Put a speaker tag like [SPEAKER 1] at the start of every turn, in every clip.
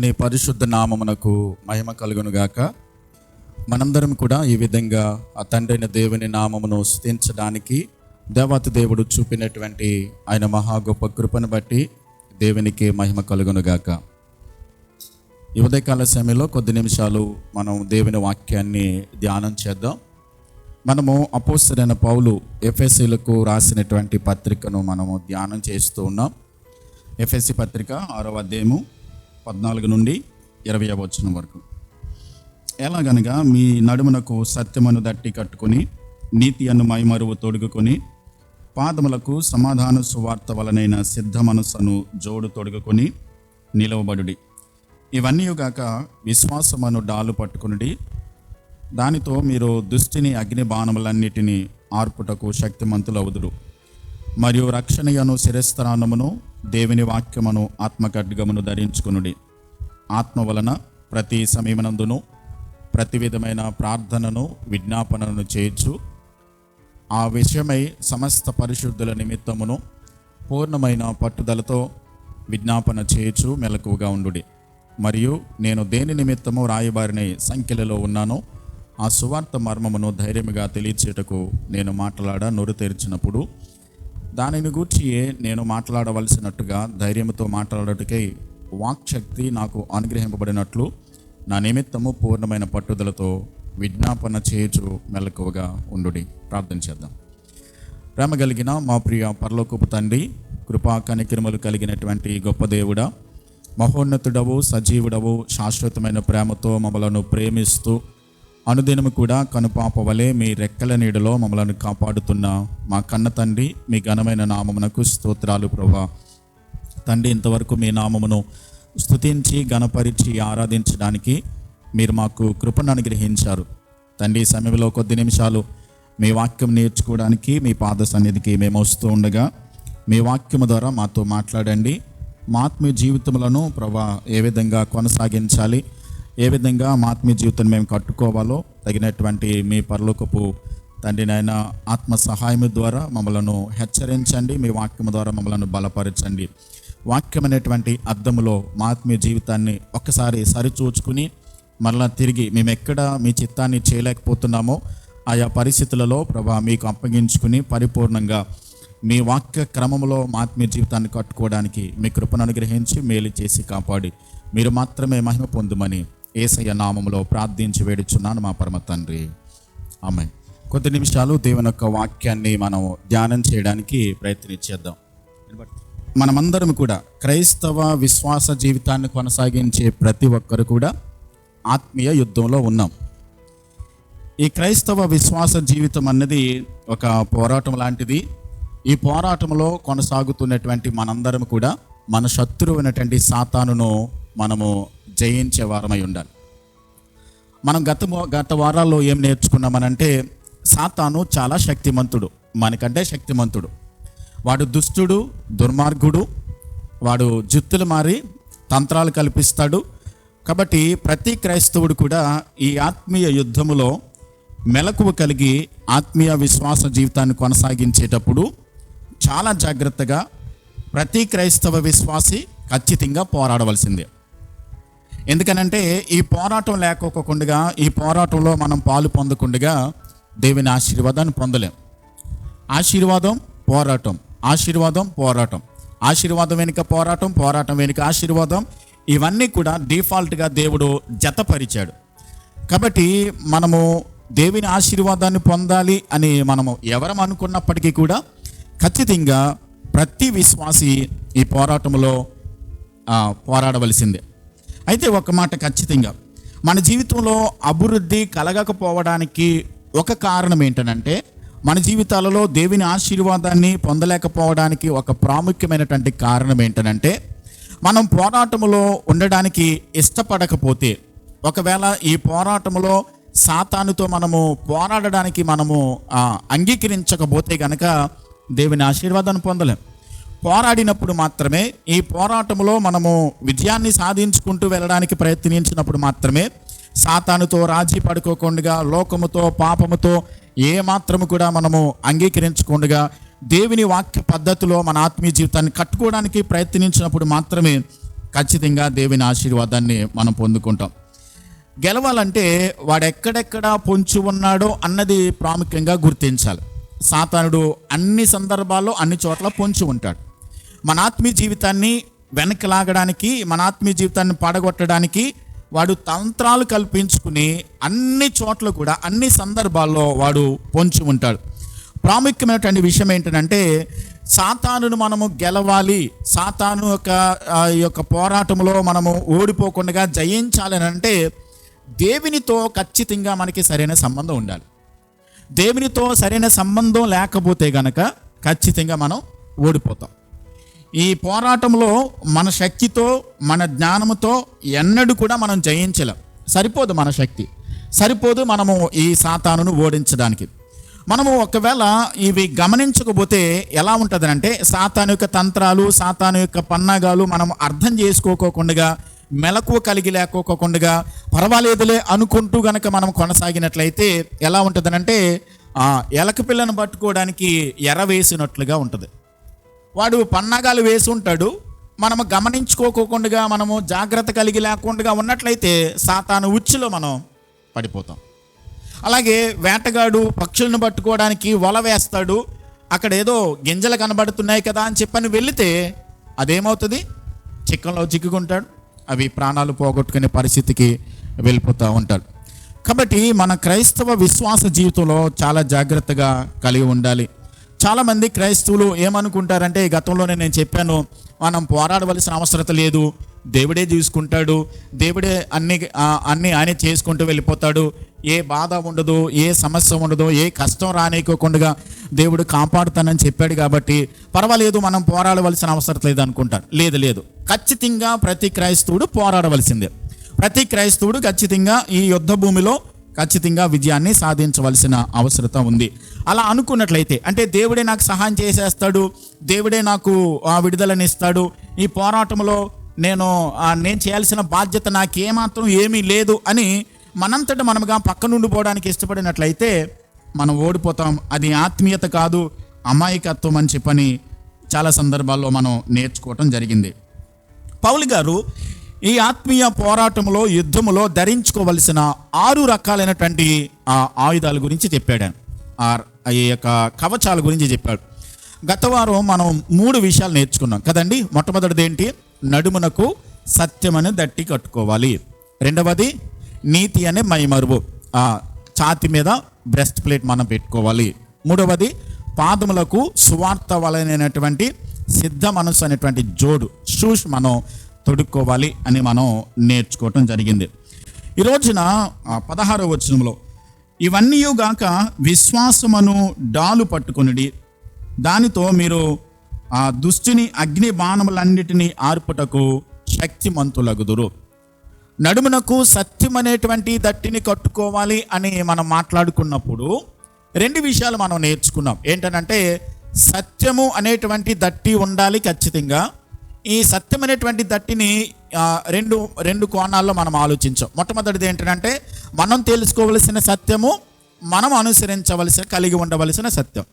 [SPEAKER 1] దేవుని పరిశుద్ధ నామమునకు మహిమ కలుగునుగాక. మనందరం కూడా ఈ విధంగా ఆ తండ్రైన దేవుని నామమును స్తుతించడానికి దేవాతి దేవుడు చూపినటువంటి ఆయన మహా గొప్ప కృపను బట్టి దేవునికి మహిమ కలుగునుగాక. ఈ ఉదయకాల సమయంలో కొద్ది నిమిషాలు మనం దేవుని వాక్యాన్ని ధ్యానం చేద్దాం. మనము అపోస్తలుడైన పౌలు ఎఫెసీలకు రాసినటువంటి పత్రికను మనము ధ్యానం చేస్తూ ఉన్నాం. ఎఫెసీ పత్రిక 6వ అధ్యాయము 14 నుండి 20వ వచనం వరకు. ఎలాగనగా మీ నడుమునకు సత్యమును దట్టి కట్టుకొని నీతి అను మైమరువు తొడుగుకొని పాదములకు సమాధాన సువార్త వలనైన సిద్ధ మనస్సును జోడు తొడుగుకొని నిలవబడుడి. ఇవన్నీ గాక విశ్వాసమును డాలు పట్టుకునుడి. దానితో మీరు దుష్టిని అగ్ని బాణములన్నిటినీ ఆర్పుటకు శక్తిమంతులవుదురు. మరియు రక్షణయను శిరస్త్రాణమును దేవుని వాక్యమును ఆత్మఖడ్గమును ధరించుకునుడి. ఆత్మ వలన ప్రతి సమయమునందును ప్రతి విధమైన ప్రార్థనను విజ్ఞాపనను చేయొచ్చు. ఆ విషయమై సమస్త పరిశుద్ధుల నిమిత్తమును పూర్ణమైన పట్టుదలతో విజ్ఞాపన చేయొచ్చు. మెలకువగా ఉండుడి. మరియు నేను దేని నిమిత్తము రాయబారిన సంఖ్యలలో ఉన్నానో ఆ సువార్త మర్మమును ధైర్యముగా తెలియచేటకు నేను నోరు తెరిచినప్పుడు దానిని గూర్చి నేను మాట్లాడవలసినట్టుగా ధైర్యంతో మాట్లాడటకై వాక్శక్తి నాకు అనుగ్రహింపబడినట్లు నా నిమిత్తము పూర్ణమైన పట్టుదలతో విజ్ఞాపన చేయుచు మెలకువగా ఉండుడి. ప్రార్థన చేద్దాం. ప్రేమ కలిగిన మా ప్రియ పరలోకపు తండ్రి, కృపా కనికరములు కలిగినటువంటి గొప్ప దేవుడా, మహోన్నతుడవు, సజీవుడవు, శాశ్వతమైన ప్రేమతో మమ్మలను ప్రేమిస్తూ అనుదినము కూడా కనుపాప వలె మీ రెక్కల నీడలో మమ్మలను కాపాడుతున్న మా కన్న తండ్రి, మీ ఘనమైన నామమునకు స్తోత్రాలు ప్రభువా. తండ్రి, ఇంతవరకు మీ నామమును స్తుతించి ఘనపరిచి ఆరాధించడానికి మీరు మాకు కృపను అనుగ్రహించారు. తండ్రి, ఈ సమయంలో కొద్ది నిమిషాలు మీ వాక్యం నేర్చుకోవడానికి మీ పాద సన్నిధికి మేము వస్తూ ఉండగా మీ వాక్యము ద్వారా మాతో మాట్లాడండి. మా ఆత్మీయ జీవితములను ప్రభువా ఏ విధంగా కొనసాగించాలి, ఏ విధంగా మా ఆత్మీయ జీవితాన్ని మేము కట్టుకోవాలో తగినటువంటి మీ పరలోకపు తండ్రి నాయన ఆత్మ సహాయం ద్వారా మమ్మలను హెచ్చరించండి. మీ వాక్యం ద్వారా మమ్మలను బలపరచండి. వాక్యం అనేటువంటి అద్దములో మా ఆత్మీయ జీవితాన్ని ఒక్కసారి సరిచూచుకుని మరలా తిరిగి మేము ఎక్కడ మీ చిత్తాన్ని చేయలేకపోతున్నామో ఆయా పరిస్థితులలో ప్రభా మీకు అప్పగించుకుని పరిపూర్ణంగా మీ వాక్య క్రమంలో మా ఆత్మీయ జీవితాన్ని కట్టుకోవడానికి మీ కృపను అనుగ్రహించి మేలు చేసి కాపాడి మీరు మాత్రమే మహిమ పొందుమని యేసయ్య నామములో ప్రార్థించి వేడుచున్నాను మా పరమ తండ్రి, ఆమేన్. కొద్ది నిమిషాలు దేవుని యొక్క వాక్యాన్ని మనం ధ్యానం చేయడానికి ప్రయత్నించేద్దాం. మనమందరం కూడా క్రైస్తవ విశ్వాస జీవితాన్ని కొనసాగించే ప్రతి ఒక్కరు కూడా ఆత్మీయ యుద్ధంలో ఉన్నాం. ఈ క్రైస్తవ విశ్వాస జీవితం అన్నది ఒక పోరాటం లాంటిది. ఈ పోరాటంలో కొనసాగుతున్నటువంటి మనందరం కూడా మన శత్రువు అయినటువంటి సాతానును మనము జయించే వారమై ఉండాలి. మనం గత వారాల్లో ఏం నేర్చుకున్నామనంటే, సాతాను చాలా శక్తిమంతుడు, మనకంటే శక్తిమంతుడు. వాడు దుష్టుడు, దుర్మార్గుడు, వాడు జుత్తులు మారి తంత్రాలు కల్పిస్తాడు. కాబట్టి ప్రతి క్రైస్తవుడు కూడా ఈ ఆత్మీయ యుద్ధములో మెలకువ కలిగి ఆత్మీయ విశ్వాస జీవితాన్ని కొనసాగించేటప్పుడు చాలా జాగ్రత్తగా ప్రతి క్రైస్తవ విశ్వాసి ఖచ్చితంగా పోరాడవలసిందే. ఎందుకనంటే ఈ పోరాటం లేకోకుండా, ఈ పోరాటంలో మనం పాలు పొందకుండా దేవుని ఆశీర్వాదాన్ని పొందలేం. ఆశీర్వాదం, పోరాటం, ఆశీర్వాదం, పోరాటం, ఆశీర్వాదం వెనుక పోరాటం, పోరాటం వెనుక ఆశీర్వాదం, ఇవన్నీ కూడా డిఫాల్ట్గా దేవుడు జతపరిచాడు. కాబట్టి మనము దేవుని ఆశీర్వాదాన్ని పొందాలి అని మనము ఎవరం అనుకున్నప్పటికీ కూడా ఖచ్చితంగా ప్రతి విశ్వాసి ఈ పోరాటంలో పోరాడవలసిందే. అయితే ఒక మాట ఖచ్చితంగా, మన జీవితంలో అభివృద్ధి కలగకపోవడానికి ఒక కారణం ఏంటనంటే, మన జీవితాలలో దేవుని ఆశీర్వాదాన్ని పొందలేకపోవడానికి ఒక ప్రాముఖ్యమైనటువంటి కారణం ఏంటనంటే, మనం పోరాటంలో ఉండడానికి ఇష్టపడకపోతే, ఒకవేళ ఈ పోరాటంలో సాతానుతో మనము పోరాడడానికి మనము అంగీకరించకపోతే కనుక దేవుని ఆశీర్వాదాన్ని పొందలేం. పోరాడినప్పుడు మాత్రమే, ఈ పోరాటంలో మనము విజయాన్ని సాధించుకుంటూ వెళ్ళడానికి ప్రయత్నించినప్పుడు మాత్రమే, సాతానుతో రాజీ పడుకోకుండా, లోకముతో పాపముతో ఏ మాత్రము కూడా మనము అంగీకరించకుండా దేవుని వాక్య పద్ధతిలో మన ఆత్మీయ జీవితాన్ని కట్టుకోవడానికి ప్రయత్నించినప్పుడు మాత్రమే ఖచ్చితంగా దేవుని ఆశీర్వాదాన్ని మనం పొందుకుంటాం. గెలవాలంటే వాడు ఎక్కడెక్కడ పొంచి ఉన్నాడో అన్నది ప్రాముఖ్యంగా గుర్తించాలి. సాతానుడు అన్ని సందర్భాల్లో అన్ని చోట్ల పొంచి ఉంటాడు. మన ఆత్మీయ జీవితాన్ని వెనక్కి లాగడానికి, మన ఆత్మీయ జీవితాన్ని పడగొట్టడానికి వాడు తంత్రాలు కల్పించుకుని అన్ని చోట్ల కూడా అన్ని సందర్భాల్లో వాడు పొంచి ఉంటాడు. ప్రాముఖ్యమైనటువంటి విషయం ఏంటంటే సాతానును మనము గెలవాలి, సాతాను యొక్క పోరాటంలో మనము ఓడిపోకుండా జయించాలని అంటే దేవునితో ఖచ్చితంగా మనకి సరైన సంబంధం ఉండాలి. దేవునితో సరైన సంబంధం లేకపోతే గనక ఖచ్చితంగా మనం ఓడిపోతాం. ఈ పోరాటంలో మన శక్తితో, మన జ్ఞానంతో ఎన్నడూ కూడా మనం జయించలేం. సరిపోదు, మన శక్తి సరిపోదు మనము ఈ సాతానును ఓడించడానికి. మనము ఒకవేళ ఇవి గమనించకపోతే ఎలా ఉంటుంది అంటే సాతాను యొక్క తంత్రాలు, సాతాను యొక్క పన్నాగాలు మనం అర్థం చేసుకోకోకుండా, మెలకువ కలిగి లేకోకుండా, పర్వాలేదులే అనుకుంటూ గనక మనం కొనసాగినట్లయితే ఎలా ఉంటుందనంటే ఎలక పిల్లను పట్టుకోవడానికి ఎర వేసినట్లుగా ఉంటుంది. వాడు పన్నాగాలు వేసి ఉంటాడు, మనము గమనించుకోకుండా, మనము జాగ్రత్త కలిగి లేకుండా ఉన్నట్లయితే సాతాను ఉచ్చులో మనం పడిపోతాం. అలాగే వేటగాడు పక్షులను పట్టుకోవడానికి వల వేస్తాడు, అక్కడ ఏదో గింజలు కనబడుతున్నాయి కదా అని చెప్పని వెళితే అదేమవుతుంది, చిక్కంలో చిక్కుకుంటాడు, అవి ప్రాణాలు పోగొట్టుకునే పరిస్థితికి వెళ్ళిపోతూ ఉంటాడు. కాబట్టి మన క్రైస్తవ విశ్వాస జీవితంలో చాలా జాగ్రత్తగా కలిగి ఉండాలి. చాలామంది క్రైస్తవులు ఏమనుకుంటారంటే, గతంలోనే నేను చెప్పాను, మనం పోరాడవలసిన అవసరం లేదు, దేవుడే చూసుకుంటాడు, దేవుడే అన్నీ ఆయనే చేసుకుంటూ వెళ్ళిపోతాడు, ఏ బాధ ఉండదు, ఏ సమస్య ఉండదు, ఏ కష్టం రానికోకుండా దేవుడు కాపాడుతానని చెప్పాడు కాబట్టి పర్వాలేదు, మనం పోరాడవలసిన అవసరం లేదు అనుకుంటారు. లేదు, ఖచ్చితంగా ప్రతి క్రైస్తవుడు పోరాడవలసిందే. ప్రతి క్రైస్తవుడు ఖచ్చితంగా ఈ యుద్ధ భూమిలో ఖచ్చితంగా విజయాన్ని సాధించవలసిన అవసరత ఉంది. అలా అనుకున్నట్లయితే అంటే దేవుడే నాకు సహాయం చేసేస్తాడు, దేవుడే నాకు విడుదలనిస్తాడు, ఈ పోరాటంలో నేను చేయాల్సిన బాధ్యత నాకేమాత్రం ఏమీ లేదు అని మనంతట మనముగా పక్కనుండిపోవడానికి ఇష్టపడినట్లయితే మనం ఓడిపోతాం. అది ఆత్మీయత కాదు, అమాయకత్వం అని చెప్పని చాలా సందర్భాల్లో మనం నేర్చుకోవటం జరిగింది. పౌలు గారు ఈ ఆత్మీయ పోరాటంలో, యుద్ధములో ధరించుకోవలసిన 6 రకాలైనటువంటి ఆయుధాల గురించి చెప్పాడు. ఈ యొక్క కవచాల గురించి చెప్పాడు. గత వారం మనం 3 విషయాలు నేర్చుకున్నాం కదండి. మొట్టమొదటిది ఏంటి, నడుమునకు సత్యమని దట్టి కట్టుకోవాలి. రెండవది నీతి అనే మైమరువు, ఛాతి మీద బ్రెస్ట్ ప్లేట్ మనం పెట్టుకోవాలి. మూడవది పాదములకు సువార్త వలనైనటువంటి సిద్ధ మనసు అనేటువంటి జోడు, షూస్ మనం తొడుక్కోవాలి అని మనం నేర్చుకోవటం జరిగింది. ఈ రోజున 16వ వచనంలో ఇవన్నీ గాక విశ్వాసమును డాలు పట్టుకొనిడి, దానితో మీరు దుష్టుని అగ్ని బాణములన్నిటినీ ఆర్పుటకు శక్తిమంతులగుదురు. నడుమునకు సత్యం అనేటువంటి దట్టిని కట్టుకోవాలి అని మనం మాట్లాడుకున్నప్పుడు 2 విషయాలు మనం నేర్చుకున్నాం. ఏంటనంటే సత్యము అనేటువంటి దట్టి ఉండాలి ఖచ్చితంగా. ఈ సత్యం అనేటువంటి దట్టిని రెండు కోణాల్లో మనం ఆలోచించాం. మొట్టమొదటిది ఏంటంటే మనం తెలుసుకోవలసిన సత్యము, మనం అనుసరించవలసిన, కలిగి ఉండవలసిన సత్యం.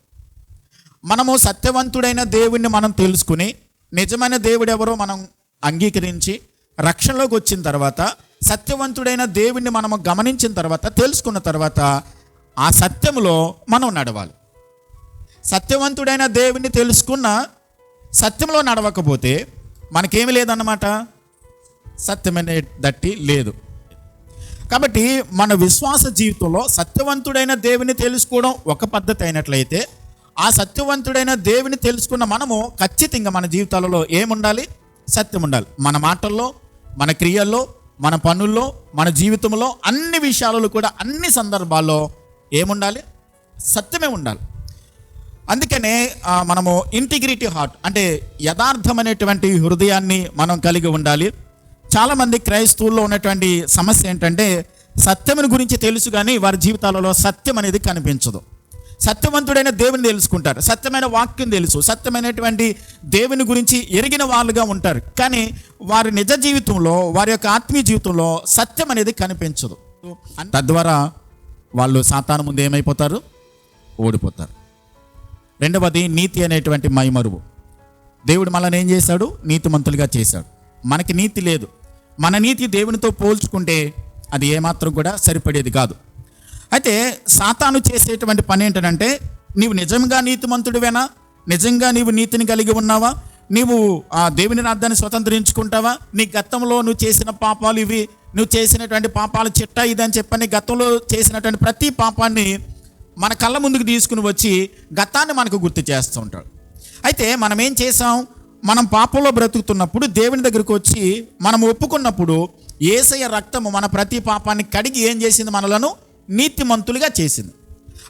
[SPEAKER 1] మనము సత్యవంతుడైన దేవుణ్ణి మనం తెలుసుకుని నిజమైన దేవుడు ఎవరో మనం అంగీకరించి రక్షణలోకి వచ్చిన తర్వాత, సత్యవంతుడైన దేవుణ్ణి మనము గమనించిన తర్వాత, తెలుసుకున్న తర్వాత ఆ సత్యములో మనం నడవాలి. సత్యవంతుడైన దేవుణ్ణి తెలుసుకున్న సత్యంలో నడవకపోతే మనకేమి లేదన్నమాట, సత్యమైన దట్టి లేదు. కాబట్టి మన విశ్వాస జీవితంలో సత్యవంతుడైన దేవుని తెలుసుకోవడం ఒక పద్ధతి అయినట్లయితే, ఆ సత్యవంతుడైన దేవుని తెలుసుకున్న మనము ఖచ్చితంగా మన జీవితాలలో ఏముండాలి, సత్యం ఉండాలి. మన మాటల్లో, మన క్రియల్లో, మన పనుల్లో, మన జీవితంలో, అన్ని విషయాలలో కూడా అన్ని సందర్భాల్లో ఏముండాలి, సత్యమే ఉండాలి. అందుకనే మనము ఇంటిగ్రిటీ హార్ట్ అంటే యథార్థమైనటువంటి హృదయాన్ని మనం కలిగి ఉండాలి. చాలామంది క్రైస్తవుల్లో ఉన్నటువంటి సమస్య ఏంటంటే సత్యముని గురించి తెలుసు కానీ వారి జీవితాలలో సత్యం అనేది కనిపించదు. సత్యవంతుడైన దేవుని తెలుసుకుంటారు, సత్యమైన వాక్యం తెలుసు, సత్యమైనటువంటి దేవుని గురించి ఎరిగిన వాళ్ళుగా ఉంటారు, కానీ వారి నిజ జీవితంలో, వారి యొక్క ఆత్మీయ జీవితంలో సత్యం అనేది కనిపించదు. తద్వారా వాళ్ళు సాతాను ముందు ఏమైపోతారు, ఓడిపోతారు. రెండవది నీతి అనేటువంటి మైమరువు. దేవుడు మనల్ని ఏం చేశాడు, నీతిమంతులుగా చేశాడు. మనకి నీతి లేదు. మన నీతి దేవునితో పోల్చుకుంటే అది ఏమాత్రం కూడా సరిపడేది కాదు. అయితే సాతాను చేసేటువంటి పని ఏంటంటే, నీవు నిజంగా నీతిమంతుడివేనా, నిజంగా నీవు నీతిని కలిగి ఉన్నావా, నీవు ఆ దేవుని రాజ్యాన్ని స్వతంత్రించుకుంటావా, నీ గతంలో నువ్వు చేసిన పాపాలు ఇవి, నువ్వు చేసినటువంటి పాపాల చిట్టా ఇదని చెప్పని గతంలో చేసినటువంటి ప్రతి పాపాన్ని మన కళ్ళ ముందుకు తీసుకుని వచ్చి గతాన్ని మనకు గుర్తు చేస్తూ ఉంటాడు. అయితే మనం ఏం చేసాం, మనం పాపంలో బ్రతుకుతున్నప్పుడు దేవుని దగ్గరికి వచ్చి మనం ఒప్పుకున్నప్పుడు యేసయ్య రక్తము మన ప్రతి పాపాన్ని కడిగి ఏం చేసింది, మనలను నీతిమంతులుగా చేసింది.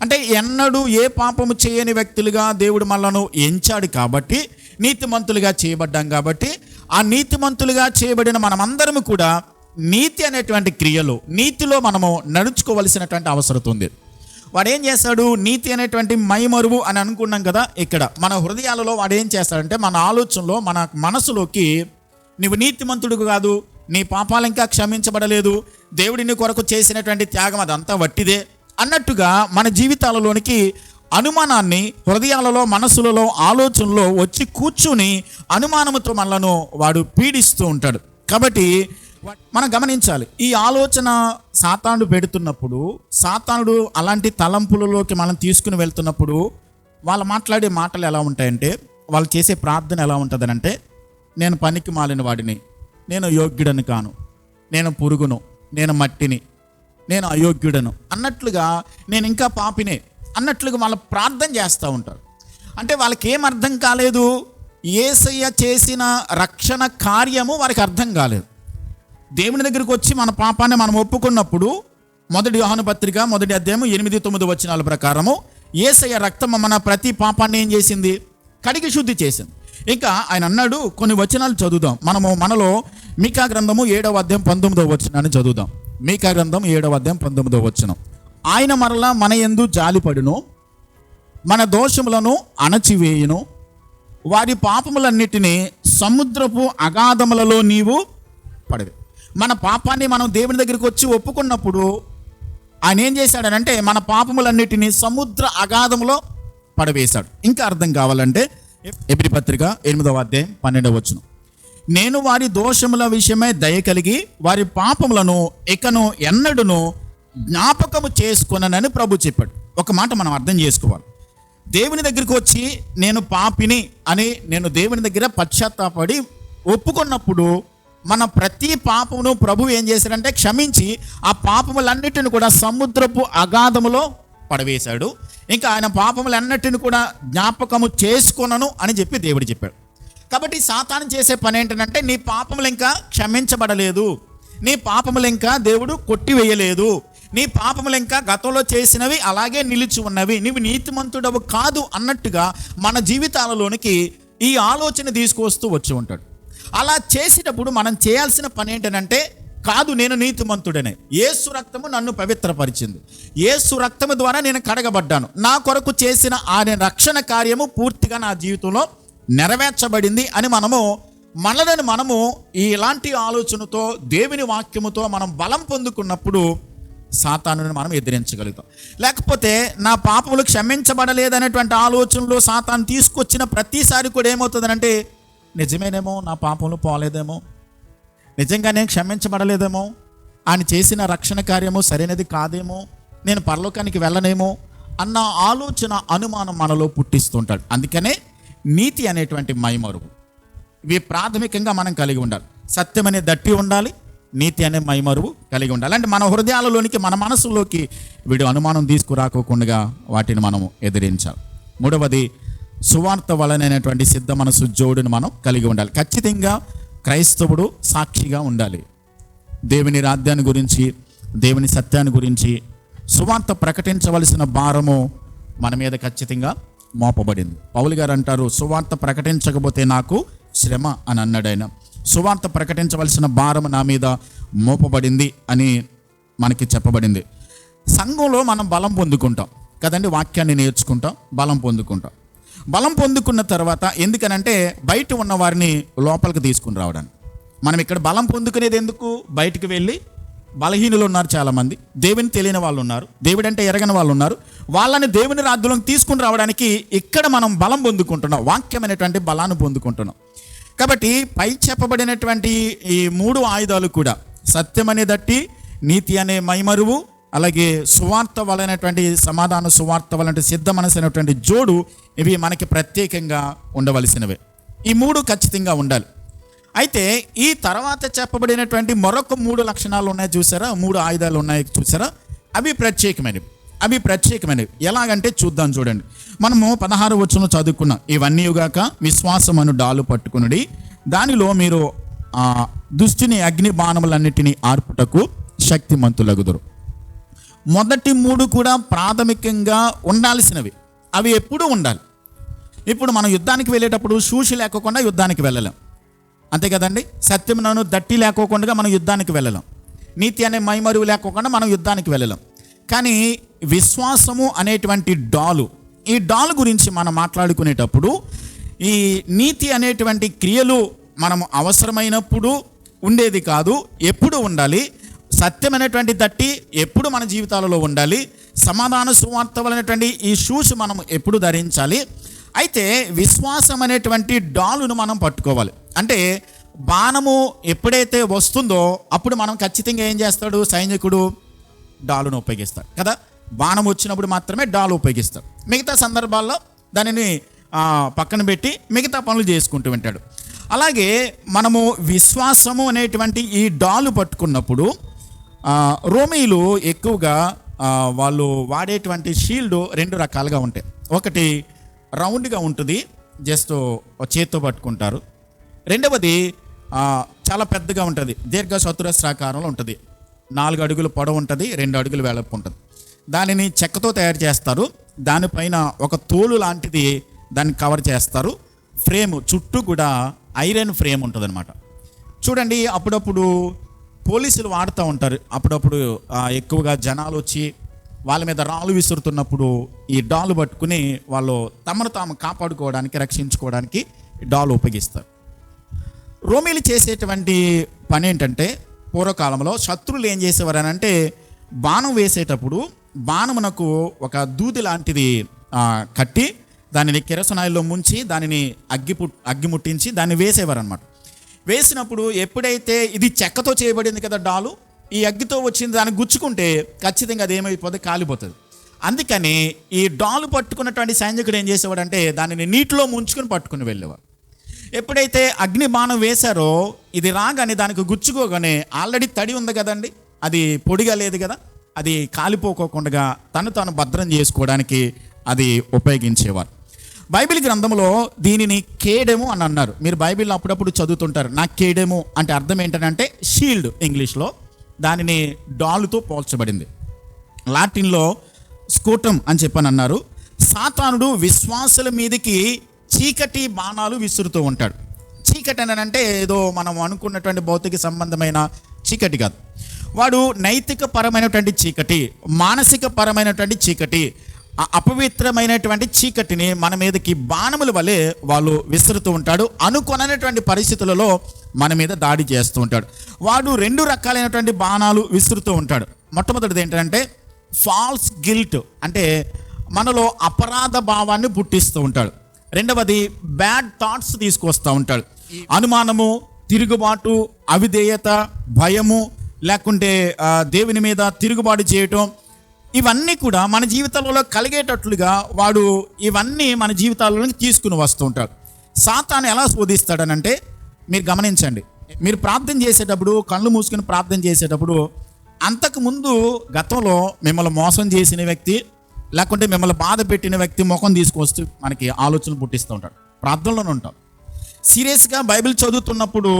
[SPEAKER 1] అంటే ఎన్నడూ ఏ పాపము చేయని వ్యక్తులుగా దేవుడు మనలను ఎంచాడు కాబట్టి నీతిమంతులుగా చేయబడ్డాం. కాబట్టి ఆ నీతిమంతులుగా చేయబడిన మనమందరం కూడా నీతి అనేటువంటి క్రియలో, నీతిలో మనము నడుచుకోవలసినటువంటి అవసరం ఉంది. వాడు ఏం చేస్తాడు, నీతి అనేటువంటి మైమరువు అని అనుకున్నాం కదా. ఇక్కడ మన హృదయాలలో వాడు ఏం చేస్తాడంటే, మన ఆలోచనలో, మన మనసులోకి నీవు నీతిమంతుడు కాదు, నీ పాపాలు ఇంకా క్షమించబడలేదు, దేవుడి నీ కొరకు చేసినటువంటి త్యాగం అదంతా వట్టిదే అన్నట్టుగా మన జీవితాలలోనికి అనుమానాన్ని హృదయాలలో, మనసులలో, ఆలోచనలో వచ్చి కూర్చుని అనుమానముతో మనలను వాడు పీడిస్తూ ఉంటాడు. కాబట్టి మనం గమనించాలి, ఈ ఆలోచన సాతానుడు పెడుతున్నప్పుడు, సాతానుడు అలాంటి తలంపులలోకి మనం తీసుకుని వెళ్తున్నప్పుడు వాళ్ళు మాట్లాడే మాటలు ఎలా ఉంటాయంటే, వాళ్ళు చేసే ప్రార్థన ఎలా ఉంటుందనంటే, నేను పనికి మాలిన వాడిని, నేను యోగ్యుడని కాను, నేను పురుగును, నేను మట్టిని, నేను అయోగ్యుడను అన్నట్లుగా, నేను ఇంకా పాపినే అన్నట్లుగా వాళ్ళు ప్రార్థన చేస్తూ ఉంటారు. అంటే వాళ్ళకి ఏం అర్థం కాలేదు, యేసయ్య చేసిన రక్షణ కార్యము వారికి అర్థం కాలేదు. దేవుని దగ్గరికి వచ్చి మన పాపాన్ని మనం ఒప్పుకున్నప్పుడు, మొదటి యోహాను పత్రిక 1వ అధ్యాయం 8-9 వచనాల ప్రకారము యేసయ్య రక్తం మన ప్రతి పాపాన్ని ఏం చేసింది, కడిగి శుద్ధి చేసింది. ఇంకా ఆయన అన్నాడు, కొన్ని వచనాలు చదువుదాం. మనలో మీకా గ్రంథము 7వ అధ్యాయం 19వ వచనాన్ని చదువుదాం. మీకా గ్రంథం 7వ అధ్యాయం 19వ వచనం. ఆయన మరలా మన యందు జాలిపడును, మన దోషములను అణచివేయును, వారి పాపములన్నిటినీ సముద్రపు అగాధములలో నీవు పడవి. మన పాపాన్ని మనం దేవుని దగ్గరికి వచ్చి ఒప్పుకున్నప్పుడు ఆయన ఏం చేశాడనంటే, మన పాపములన్నిటినీ సముద్ర అగాధములో పడవేశాడు. ఇంకా అర్థం కావాలంటే ఎబ్రీ పత్రిక 8వ అధ్యాయం 12వ వచనం. నేను వారి దోషముల విషయమై దయ కలిగి వారి పాపములను ఇకను ఎన్నడును జ్ఞాపకము చేసుకొననని ప్రభు చెప్పాడు. ఒక మాట మనం అర్థం చేసుకోవాలి, దేవుని దగ్గరికి వచ్చి నేను పాపిని అని నేను దేవుని దగ్గర పశ్చాత్తాపడి ఒప్పుకున్నప్పుడు మన ప్రతి పాపమును ప్రభు ఏం చేశాడంటే క్షమించి ఆ పాపములన్నిటిని కూడా సముద్రపు అగాధములో పడవేశాడు. ఇంకా ఆయన పాపములన్నిటిని కూడా జ్ఞాపకము చేసుకొనను అని చెప్పి దేవుడు చెప్పాడు. కాబట్టి సాతాను చేసే పని ఏంటంటే, నీ పాపములు ఇంకా క్షమించబడలేదు, నీ పాపములు ఇంకా దేవుడు కొట్టివేయలేదు, నీ పాపములు ఇంకా గతంలో చేసినవి అలాగే నిలిచి ఉన్నవి, నీవు నీతిమంతుడవు కాదు అన్నట్టుగా మన జీవితాలలోనికి ఈ ఆలోచన తీసుకొస్తూ వచ్చి ఉంటాడు. అలా చేసేటప్పుడు మనం చేయాల్సిన పని ఏంటంటే, కాదు నేను నీతిమంతుడనే, యేసు రక్తము నన్ను పవిత్రపరిచింది, యేసు రక్తము ద్వారా నేను కడగబడ్డాను, నా కొరకు చేసిన ఆయన రక్షణ కార్యము పూర్తిగా నా జీవితంలో నెరవేర్చబడింది అని మనము ఇలాంటి ఆలోచనతో దేవుని వాక్యముతో మనం బలం పొందుకున్నప్పుడు సాతానుని మనం ఎదిరించగలుగుతాం. లేకపోతే నా పాపములు క్షమించబడలేదనేటువంటి ఆలోచనలో సాతాను తీసుకొచ్చిన ప్రతిసారి కూడా ఏమవుతుందనంటే, నిజమేనేమో నా పాపములు పోలేదేమో, నిజంగా నేను క్షమించబడలేదేమో, ఆయన చేసిన రక్షణ కార్యము సరైనది కాదేమో, నేను పరలోకానికి వెళ్ళనేమో అన్న ఆలోచన, అనుమానం మనలో పుట్టిస్తుంటాడు. అందుకనే నీతి అనేటువంటి మైమరువు ఇవి ప్రాథమికంగా మనం కలిగి ఉండాలి. సత్యం అనే దట్టి ఉండాలి, నీతి అనే మైమరువు కలిగి ఉండాలి. అంటే మన హృదయాలలోనికి, మన మనసులోకి వీడు అనుమానం తీసుకురాకోకుండా వాటిని మనము ఎదిరించాలి. మూడవది, సువార్త వలనైనటువంటి సిద్ధ మనసు జోడుని మనం కలిగి ఉండాలి. ఖచ్చితంగా క్రైస్తవుడు సాక్షిగా ఉండాలి. దేవుని రాజ్యాన్ని గురించి, దేవుని సత్యాన్ని గురించి సువార్త ప్రకటించవలసిన భారము మన మీద ఖచ్చితంగా మోపబడింది. పౌలు గారు అంటారు, సువార్త ప్రకటించకపోతే నాకు శ్రమ అని అన్నాడు ఆయన. సువార్త ప్రకటించవలసిన భారం నా మీద మోపబడింది అని మనకి చెప్పబడింది. సంఘంలో మనం బలం పొందుకుంటాం కదండి, వాక్యాన్ని నేర్చుకుంటాం, బలం పొందుకుంటాం. బలం పొందుకున్న తర్వాత ఎందుకనంటే బయట ఉన్న వారిని లోపలికి తీసుకుని రావడానికి. మనం ఇక్కడ బలం పొందుకునేది ఎందుకు, బయటికి వెళ్ళి బలహీనులు ఉన్నారు చాలామంది, దేవుని తెలియని వాళ్ళు ఉన్నారు, దేవుడు అంటే ఎరగని వాళ్ళు ఉన్నారు, వాళ్ళని దేవుని రాజ్యంలోకి తీసుకుని రావడానికి ఇక్కడ మనం బలం పొందుకుంటున్నాం, వాక్యం అనేటువంటి బలాన్ని పొందుకుంటున్నాం. కాబట్టి పై చెప్పబడినటువంటి ఈ 3 ఆయుధాలు కూడా సత్యం అనే దట్టి, నీతి అనే మైమరువు, అలాగే సువార్త వలనటువంటి సమాధాన సువార్త వలన సిద్ధ మనసైనటువంటి జోడు, ఇవి మనకి ప్రత్యేకంగా ఉండవలసినవే. ఈ 3 ఖచ్చితంగా ఉండాలి. అయితే ఈ తర్వాత చెప్పబడినటువంటి మరొక 3 లక్షణాలు ఉన్నాయి చూసారా, 3 ఆయుధాలు ఉన్నాయి చూసారా, అవి ప్రత్యేకమైనవి. ఎలాగంటే చూద్దాం. చూడండి, మనము 16వ వచనం చదువుకున్నాం. ఇవన్నీగాక విశ్వాసమను డాలు పట్టుకునుడి, దానిలో మీరు దుష్టుని అగ్ని బాణములన్నిటినీ ఆర్పుటకు శక్తిమంతులగుదురు. మొదటి 3 కూడా ప్రాథమికంగా ఉండాల్సినవి. అవి ఎప్పుడూ ఉండాలి. ఇప్పుడు మనం యుద్ధానికి వెళ్ళేటప్పుడు షూస్ లేకోకుండా యుద్ధానికి వెళ్ళలేం, అంతే కదండి. సత్యమునను దట్టి లేకోకుండా మనం యుద్ధానికి వెళ్ళలేం. నీతి అనే మైమరువు లేకోకుండా మనం యుద్ధానికి వెళ్ళలేం. కానీ విశ్వాసము అనేటువంటి డాలు, ఈ డాలు గురించి మనం మాట్లాడుకునేటప్పుడు ఈ నీతి అనేటువంటి క్రియలు మనము అవసరమైనప్పుడు ఉండేది కాదు, ఎప్పుడు ఉండాలి. సత్యం అనేటువంటి దట్టి ఎప్పుడు మన జీవితాలలో ఉండాలి. సమాధాన సువార్త వలనటువంటి ఈ షూస్ మనం ఎప్పుడు ధరించాలి. అయితే విశ్వాసం అనేటువంటి డాలును మనం పట్టుకోవాలి. అంటే బాణము ఎప్పుడైతే వస్తుందో అప్పుడు మనం ఖచ్చితంగా ఏం చేస్తాడు సైనికుడు, డాలును ఉపయోగిస్తాడు కదా. బాణం వచ్చినప్పుడు మాత్రమే డాలు ఉపయోగిస్తాడు. మిగతా సందర్భాల్లో దానిని పక్కన పెట్టి మిగతా పనులు చేసుకుంటూ ఉంటాడు. అలాగే మనము విశ్వాసము అనేటువంటి ఈ డాలు పట్టుకున్నప్పుడు రోమీలు ఎక్కువగా వాళ్ళు వాడేటువంటి షీల్డ్ 2 రకాలుగా ఉంటాయి. ఒకటి రౌండ్గా ఉంటుంది, జస్ట్ చేత్తో పట్టుకుంటారు. రెండవది చాలా పెద్దగా ఉంటుంది, దీర్ఘ చతురస్రాకారంలో ఉంటుంది. 4 అడుగులు పొడవు ఉంటుంది, 2 అడుగులు వెడల్పు ఉంటుంది. దానిని చెక్కతో తయారు చేస్తారు. దానిపైన ఒక తోలు లాంటిది దాన్ని కవర్ చేస్తారు. ఫ్రేమ్ చుట్టూ కూడా ఐరన్ ఫ్రేమ్ ఉంటుంది అనమాట. చూడండి, అప్పుడప్పుడు పోలీసులు వాడుతూ ఉంటారు. అప్పుడప్పుడు ఎక్కువగా జనాలు వచ్చి వాళ్ళ మీద రాళ్ళు విసురుతున్నప్పుడు ఈ డాలు పట్టుకుని వాళ్ళు తమను తాము కాపాడుకోవడానికి, రక్షించుకోవడానికి డాలు ఉపయోగిస్తారు. రోమీలు చేసేటువంటి పని ఏంటంటే, పూర్వకాలంలో శత్రువులు ఏం చేసేవారు అని అంటే, బాణం వేసేటప్పుడు బాణమునకు ఒక దూది లాంటిది కట్టి దానిని కిరసనాయిల్లో ముంచి దానిని అగ్గి ముట్టించి దాన్ని వేసేవారు అనమాట. వేసినప్పుడు ఎప్పుడైతే ఇది చెక్కతో చేయబడింది కదా డాలు, ఈ అగ్గితో వచ్చింది దాన్ని గుచ్చుకుంటే ఖచ్చితంగా అది ఏమైపోతుంది, కాలిపోతుంది. అందుకని ఈ డాలు పట్టుకున్నటువంటి సైనికుడు ఏం చేసేవాడంటే దానిని నీటిలో ముంచుకొని పట్టుకుని వెళ్ళేవాడు. ఎప్పుడైతే అగ్ని బాణం వేశారో ఇది రాగానే దానికి గుచ్చుకోగానే ఆల్రెడీ తడి ఉంది కదండి, అది పొడిగా లేదు కదా, అది కాలిపోకోకుండా తను భద్రం చేసుకోవడానికి అది ఉపయోగించేవారు. బైబిల్ గ్రంథంలో దీనిని కేడెము అని అన్నారు. మీరు బైబిల్లో అప్పుడప్పుడు చదువుతుంటారు. నాకు కేడెము అంటే అర్థం ఏంటంటే షీల్డ్ ఇంగ్లీష్లో, దానిని డాలుతో పోల్చబడింది. లాటిన్లో స్కోటం అని చెప్పని అన్నారు. సాతానుడు విశ్వాసుల మీదకి చీకటి బాణాలు విసురుతూ ఉంటాడు. చీకటి అని అంటే ఏదో మనం అనుకున్నటువంటి భౌతిక సంబంధమైన చీకటి కాదు. వాడు నైతిక పరమైనటువంటి చీకటి, మానసిక పరమైనటువంటి చీకటి, అపవిత్రమైనటువంటి చీకటిని మన మీదకి బాణముల వలె వాళ్ళు విసురుతూ ఉంటాడు. అనుకొనటువంటి పరిస్థితులలో మన మీద దాడి చేస్తూ ఉంటాడు. వాడు 2 రకాలైనటువంటి బాణాలు విసురుతూ ఉంటాడు. మొట్టమొదటిది ఏంటంటే ఫాల్స్ గిల్ట్, అంటే మనలో అపరాధ భావాన్ని పుట్టిస్తూ ఉంటాడు. రెండవది బ్యాడ్ థాట్స్ తీసుకొస్తూ ఉంటాడు. అనుమానము, తిరుగుబాటు, అవిధేయత, భయము, లేకుంటే దేవుని మీద తిరుగుబాటు చేయటం, ఇవన్నీ కూడా మన జీవితాలలో కలిగేటట్లుగా వాడు ఇవన్నీ మన జీవితాలలోకి తీసుకుని వస్తూ ఉంటాడు. సాతాను ఎలా శోధిస్తాడనంటే, మీరు గమనించండి, మీరు ప్రార్థన చేసేటప్పుడు కళ్ళు మూసుకుని ప్రార్థన చేసేటప్పుడు అంతకుముందు గతంలో మిమ్మల్ని మోసం చేసిన వ్యక్తి, లేకుంటే మిమ్మల్ని బాధ పెట్టిన వ్యక్తి ముఖం తీసుకొస్తూ మనకి ఆలోచనలు పుట్టిస్తూ ఉంటాడు. ప్రార్థనలోనే ఉంటాం. సీరియస్గా బైబిల్ చదువుతున్నప్పుడు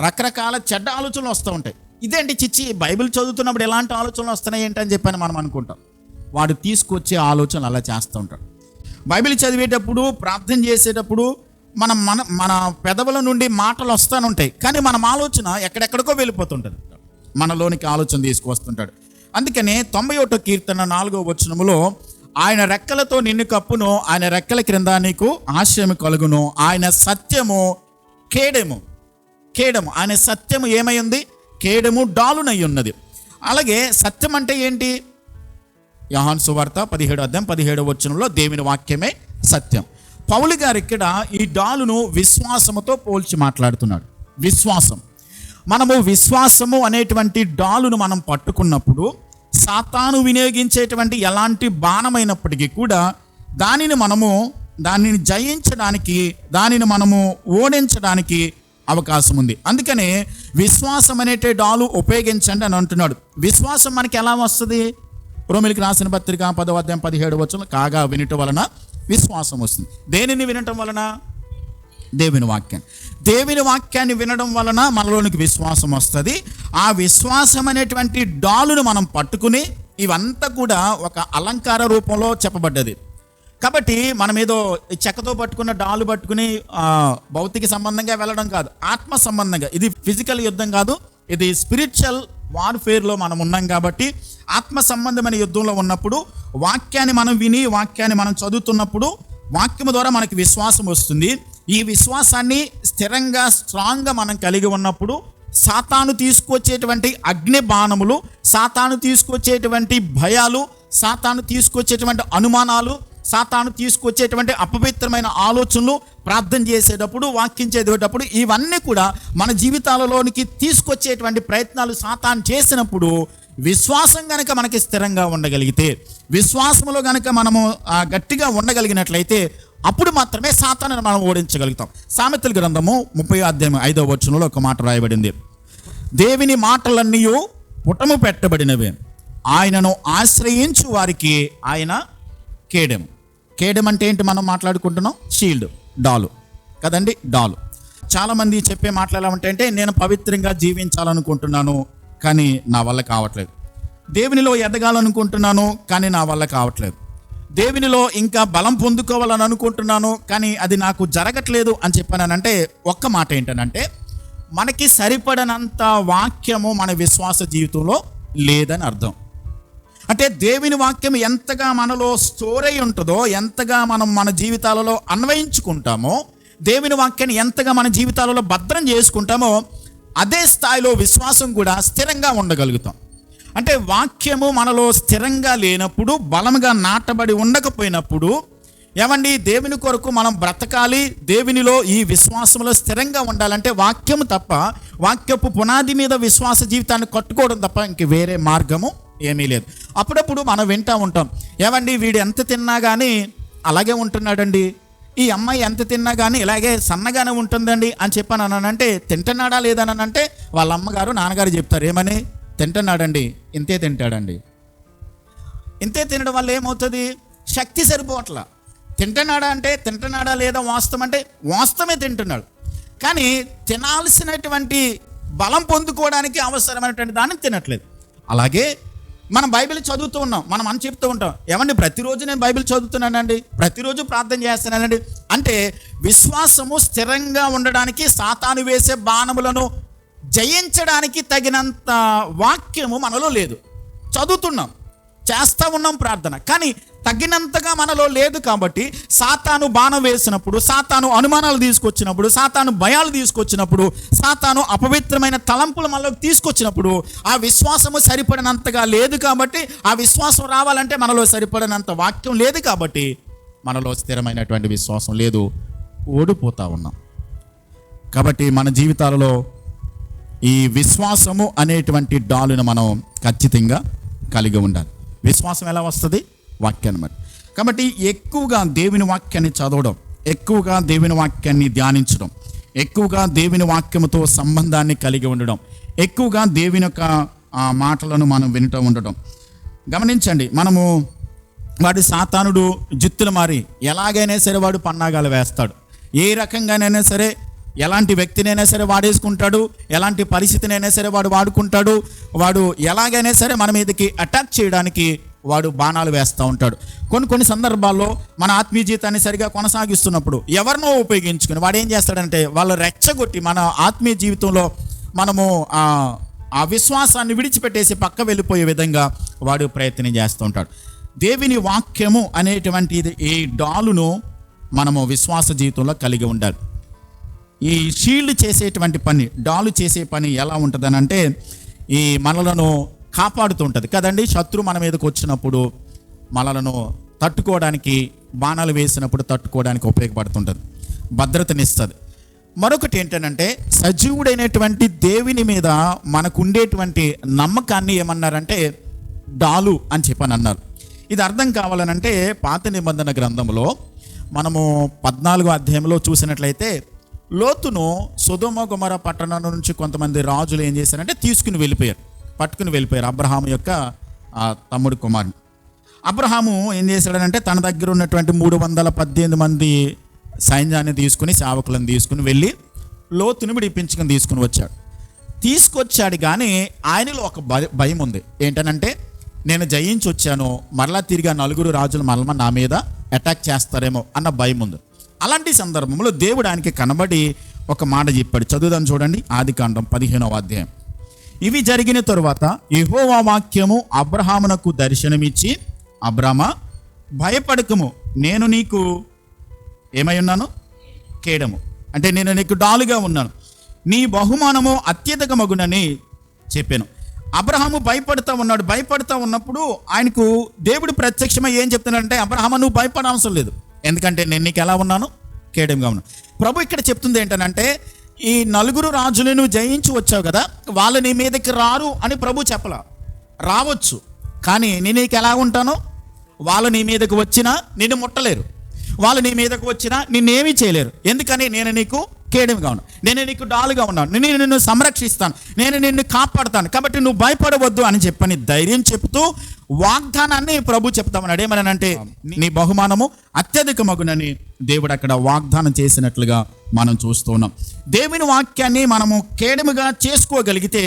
[SPEAKER 1] రకరకాల చెడ్డ ఆలోచనలు వస్తూ ఉంటాయి. ఇదేంటి చిచ్చి, బైబిల్ చదువుతున్నప్పుడు ఎలాంటి ఆలోచనలు వస్తున్నాయి ఏంటని చెప్పని మనం అనుకుంటాం. వాడు తీసుకొచ్చే ఆలోచనలు అలా చేస్తూ ఉంటాడు. బైబిల్ చదివేటప్పుడు, ప్రార్థన చేసేటప్పుడు మన పెదవుల నుండి మాటలు వస్తూనే కానీ మన ఆలోచన ఎక్కడెక్కడికో వెళ్ళిపోతుంటుంది. మనలోనికి ఆలోచన తీసుకువస్తుంటాడు. అందుకనే 91వ కీర్తన 4వ వచనములో, ఆయన రెక్కలతో నిన్ను కప్పును, ఆయన రెక్కల క్రింద నీకు ఆశ్రయము కలుగును, ఆయన సత్యము కేడెము. ఆయన సత్యము ఏమై ఉంది? కేడెము, డాలునై ఉన్నది. అలాగే సత్యం అంటే ఏంటి? యోహాను సువార్త 17వ అధ్యాయం 17వ వచనంలో దేవుని వాక్యమే సత్యం. పౌలు గారు ఇక్కడ ఈ డాలును విశ్వాసముతో పోల్చి మాట్లాడుతున్నాడు. విశ్వాసం, మనము విశ్వాసము అనేటువంటి డాలును మనం పట్టుకున్నప్పుడు సాతాను వినియోగించేటువంటి ఎలాంటి బాణమైనప్పటికీ కూడా దానిని జయించడానికి, దానిని మనము ఓడించడానికి అవకాశం ఉంది. అందుకనే విశ్వాసం అనేటే డాలు ఉపయోగించండి అని అంటున్నాడు. విశ్వాసం మనకి ఎలా వస్తుంది? రోమీయులకు రాసిన పత్రిక 10వ అధ్యాయం 17వ వచనం, కాగా వినటం వలన విశ్వాసం వస్తుంది. దేనిని వినటం వలన? దేవుని వాక్యాన్ని వినడం వలన మనలోనికి విశ్వాసం వస్తుంది. ఆ విశ్వాసం అనేటువంటి డాలును మనం పట్టుకుని, ఇవంతా కూడా ఒక అలంకార రూపంలో చెప్పబడ్డది. కాబట్టి మనం ఏదో చెక్కతో పట్టుకున్న డాలు పట్టుకుని భౌతిక సంబంధంగా వెళ్ళడం కాదు, ఆత్మ సంబంధంగా. ఇది ఫిజికల్ యుద్ధం కాదు, ఇది స్పిరిచువల్ వార్ఫేర్లో మనం ఉన్నాం. కాబట్టి ఆత్మ సంబంధమైన యుద్ధంలో ఉన్నప్పుడు వాక్యాన్ని మనం విని, వాక్యాన్ని మనం చదువుతున్నప్పుడు వాక్యము ద్వారా మనకి విశ్వాసం వస్తుంది. ఈ విశ్వాసాన్ని స్థిరంగా, స్ట్రాంగ్గా మనం కలిగి ఉన్నప్పుడు సాతాను తీసుకొచ్చేటువంటి అగ్ని బాణములు, సాతాను తీసుకొచ్చేటువంటి భయాలు, సాతాను తీసుకొచ్చేటువంటి అనుమానాలు, సాతాను తీసుకొచ్చేటువంటి అపవిత్రమైన ఆలోచనలు, ప్రార్థన చేసేటప్పుడు, వాక్యం చదివేటప్పుడు, ఇవన్నీ కూడా మన జీవితాలలోనికి తీసుకొచ్చేటువంటి ప్రయత్నాలు సాతాను చేసినప్పుడు విశ్వాసం కనుక మనకి స్థిరంగా ఉండగలిగితే, విశ్వాసంలో కనుక మనము గట్టిగా ఉండగలిగినట్లయితే అప్పుడు మాత్రమే సాతానుని మనం ఓడించగలుగుతాం. సామెతల గ్రంథము 30వ అధ్యాయం 5వ వచనంలో ఒక మాట రాయబడింది, దేవుని మాటలన్నీ పుటము పెట్టబడినవే, ఆయనను ఆశ్రయించు వారికి ఆయన కేడెము. కేడెం అంటే ఏంటి? మనం మాట్లాడుకుంటున్నాం షీల్డ్, డాలు కదండి, డాలు. చాలామంది చెప్పే మాటలు ఎలా ఉంటాయంటే, నేను పవిత్రంగా జీవించాలనుకుంటున్నాను కానీ నా వల్ల కావట్లేదు, దేవునిలో ఎదగాలనుకుంటున్నాను కానీ నా వల్ల కావట్లేదు, దేవునిలో ఇంకా బలం పొందుకోవాలని అనుకుంటున్నాను కానీ అది నాకు జరగట్లేదు అని చెప్పానంటే ఒక్క మాట ఏంటనంటే, మనకి సరిపడనంత వాక్యము మన విశ్వాస జీవితంలో లేదని అర్థం. అంటే దేవుని వాక్యం ఎంతగా మనలో స్టోర్ అయి ఉంటుందో, ఎంతగా మనం మన జీవితాలలో అన్వయించుకుంటామో, దేవుని వాక్యాన్ని ఎంతగా మన జీవితాలలో భద్రం చేసుకుంటామో, అదే స్థాయిలో విశ్వాసం కూడా స్థిరంగా ఉండగలుగుతాం. అంటే వాక్యము మనలో స్థిరంగా లేనప్పుడు, బలంగా నాటబడి ఉండకపోయినప్పుడు, ఏమండి, దేవుని కొరకు మనం బ్రతకాలి, దేవునిలో ఈ విశ్వాసంలో స్థిరంగా ఉండాలంటే వాక్యము తప్ప, వాక్యపు పునాది మీద విశ్వాస జీవితాన్ని కట్టుకోవడం తప్ప ఇంక వేరే మార్గము ఏమీ లేదు. అప్పుడప్పుడు మనం వింటూ ఉంటాం, ఏమండి వీడు ఎంత తిన్నా కానీ అలాగే ఉంటున్నాడండి, ఈ అమ్మాయి ఎంత తిన్నా కానీ ఇలాగే సన్నగానే ఉంటుందండి అని చెప్పానంటే, తింటున్నాడా లేదని అంటే వాళ్ళ అమ్మగారు నాన్నగారు చెప్తారు, ఏమని? తింటున్నాడండి, ఇంతే తింటాడండి. ఇంతే తినడం వల్ల ఏమవుతుంది? శక్తి సరిపోవట్లా. తింటున్నాడా అంటే తింటున్నాడా లేదా వాస్తవం అంటే వాస్తవమే తింటున్నాడు, కానీ తినాల్సినటువంటి బలం పొందుకోవడానికి అవసరమైనటువంటి దాన్ని తినట్లేదు. అలాగే మనం బైబిల్ చదువుతూ ఉన్నాం, మనం అని చెప్తూ ఉంటాం, ఏమండి ప్రతిరోజు నేను బైబిల్ చదువుతున్నానండి, ప్రతిరోజు ప్రార్థన చేస్తున్నానండి అంటే విశ్వాసము స్థిరంగా ఉండడానికి, సాతాను వేసే బాణములను జయించడానికి తగినంత వాక్యము మనలో లేదు. చదువుతున్నాం, చేస్తూ ఉన్నాం ప్రార్థన, కానీ తగినంతగా మనలో లేదు. కాబట్టి సాతాను బాణం వేసినప్పుడు, సాతాను అనుమానాలు తీసుకొచ్చినప్పుడు, సాతాను భయాలు తీసుకొచ్చినప్పుడు, సాతాను అపవిత్రమైన తలంపులు మనలోకి తీసుకొచ్చినప్పుడు ఆ విశ్వాసము సరిపడినంతగా లేదు. కాబట్టి ఆ విశ్వాసం రావాలంటే మనలో సరిపడినంత వాక్యం లేదు. కాబట్టి మనలో స్థిరమైనటువంటి విశ్వాసం లేదు, ఓడిపోతూ ఉన్నాం. కాబట్టి మన జీవితాలలో ఈ విశ్వాసము అనేటువంటి డాలును మనం ఖచ్చితంగా కలిగి ఉండాలి. విశ్వాసం ఎలా వస్తుంది? వాక్యాన్ని బట్టి. కాబట్టి ఎక్కువగా దేవుని వాక్యాన్ని చదవడం, ఎక్కువగా దేవుని వాక్యాన్ని ధ్యానించడం, ఎక్కువగా దేవుని వాక్యముతో సంబంధాన్ని కలిగి ఉండడం, ఎక్కువగా దేవుని యొక్క మాటలను మనం వినటం ఉండడం. గమనించండి, మనము వాడి సాతానుడు జిత్తులు మారి ఎలాగైనా సరే వాడు పన్నాగాలు వేస్తాడు. ఏ రకంగానైనా సరే, ఎలాంటి వ్యక్తినైనా సరే వాడేసుకుంటాడు, ఎలాంటి పరిస్థితినైనా సరే వాడు వాడుకుంటాడు. వాడు ఎలాగైనా సరే మన మీదకి అటాక్ చేయడానికి వాడు బాణాలు వేస్తూ ఉంటాడు. కొన్ని సందర్భాల్లో మన ఆత్మీయ జీవితాన్ని సరిగా కొనసాగిస్తున్నప్పుడు ఎవరినో ఉపయోగించుకుని వాడు ఏం చేస్తాడంటే, వాళ్ళు రెచ్చగొట్టి మన ఆత్మీయ జీవితంలో మనము ఆ విశ్వాసాన్ని విడిచిపెట్టేసి పక్క వెళ్ళిపోయే విధంగా వాడు ప్రయత్నం చేస్తూ ఉంటాడు. దేవుని వాక్యము అనేటువంటి ఈ డాలును మనము విశ్వాస జీవితంలో కలిగి ఉండాలి. ఈ షీల్డ్ చేసేటువంటి పని, డాలు చేసే పని ఎలా ఉంటుందని అంటే, ఈ మనలను కాపాడుతూ ఉంటుంది కదండి. శత్రు మన మీదకి వచ్చినప్పుడు మనలను తట్టుకోవడానికి, బాణాలు వేసినప్పుడు తట్టుకోవడానికి ఉపయోగపడుతుంటుంది, భద్రతనిస్తుంది. మరొకటి ఏంటంటే సజీవుడైనటువంటి దేవుని మీద మనకు ఉండేటువంటి నమ్మకాన్ని ఏమన్నారంటే డాలు అని చెప్పని అన్నారు. ఇది అర్థం కావాలనంటే పాత నిబంధన గ్రంథంలో మనము 14వ అధ్యాయంలో చూసినట్లయితే లోతును సొదొమ గొమొర పట్టణం నుంచి కొంతమంది రాజులు ఏం చేశారంటే పట్టుకుని వెళ్ళిపోయారు అబ్రహాము యొక్క తమ్ముడు కుమారుని. అబ్రహాము ఏం చేశాడనంటే తన దగ్గర ఉన్నటువంటి 318 మంది సైన్యాన్ని తీసుకుని, సేవకులను తీసుకుని వెళ్ళి లోతుని విడిపించుకొని తీసుకొచ్చాడు. కానీ ఆయనలో ఒక భయం ఉంది. ఏంటనంటే నేను జయించి వచ్చాను, మరలా తిరిగి 4 రాజులు మరలా నా మీద అటాక్ చేస్తారేమో అన్న భయం ఉంది. అలాంటి సందర్భంలో దేవుడు ఆయనకి కనబడి ఒక మాట చెప్పాడు. చదువుదాం చూడండి, ఆదికాండం 15వ అధ్యాయం. ఇవి జరిగిన తరువాత యెహోవా వాక్యము అబ్రహామునకు దర్శనమిచ్చి, అబ్రామా భయపడకము, నేను నీకు ఏమై ఉన్నాను? కేడము, అంటే నేను నీకు డాలుగా ఉన్నాను, నీ బహుమానము అత్యధికమగునని చెప్పాను. అబ్రహాము భయపడుతూ ఉన్నప్పుడు ఆయనకు దేవుడు ప్రత్యక్షమై ఏం చెప్తున్నాడంటే, అబ్రహాము నువ్వు భయపడవసరం లేదు, ఎందుకంటే నేను నీకు ఎలా ఉన్నాను? కేడముగా ఉన్నాను. ప్రభు ఇక్కడ చెప్తుంది ఏంటనంటే, ఈ 4 రాజులను జయించి వచ్చావు కదా, వాళ్ళు నీ మీదకి రారు అని ప్రభు చెప్పలా. రావచ్చు, కానీ నేను నీకు ఎలా ఉంటాను? వాళ్ళు నీ మీదకి వచ్చినా నిన్ను ముట్టలేరు, వాళ్ళు నీ మీదకు వచ్చినా నిన్నేమీ చేయలేరు. ఎందుకని? నేను నీకు కేడముగా ఉన్నాను, నేను నీకు డాలుగా ఉన్నాను, నేను నిన్ను సంరక్షిస్తాను, నేను నిన్ను కాపాడుతాను, కాబట్టి నువ్వు భయపడవద్దు అని చెప్పని ధైర్యం చెప్తూ వాగ్దానాన్ని ప్రభు చెప్తామన్నాడు. ఏమనంటే నీ బహుమానము అత్యధికమగునని దేవుడు అక్కడ వాగ్దానం చేసినట్లుగా మనం చూస్తూ ఉన్నాం. దేవుని వాక్యాన్ని మనము కేడముగా చేసుకోగలిగితే,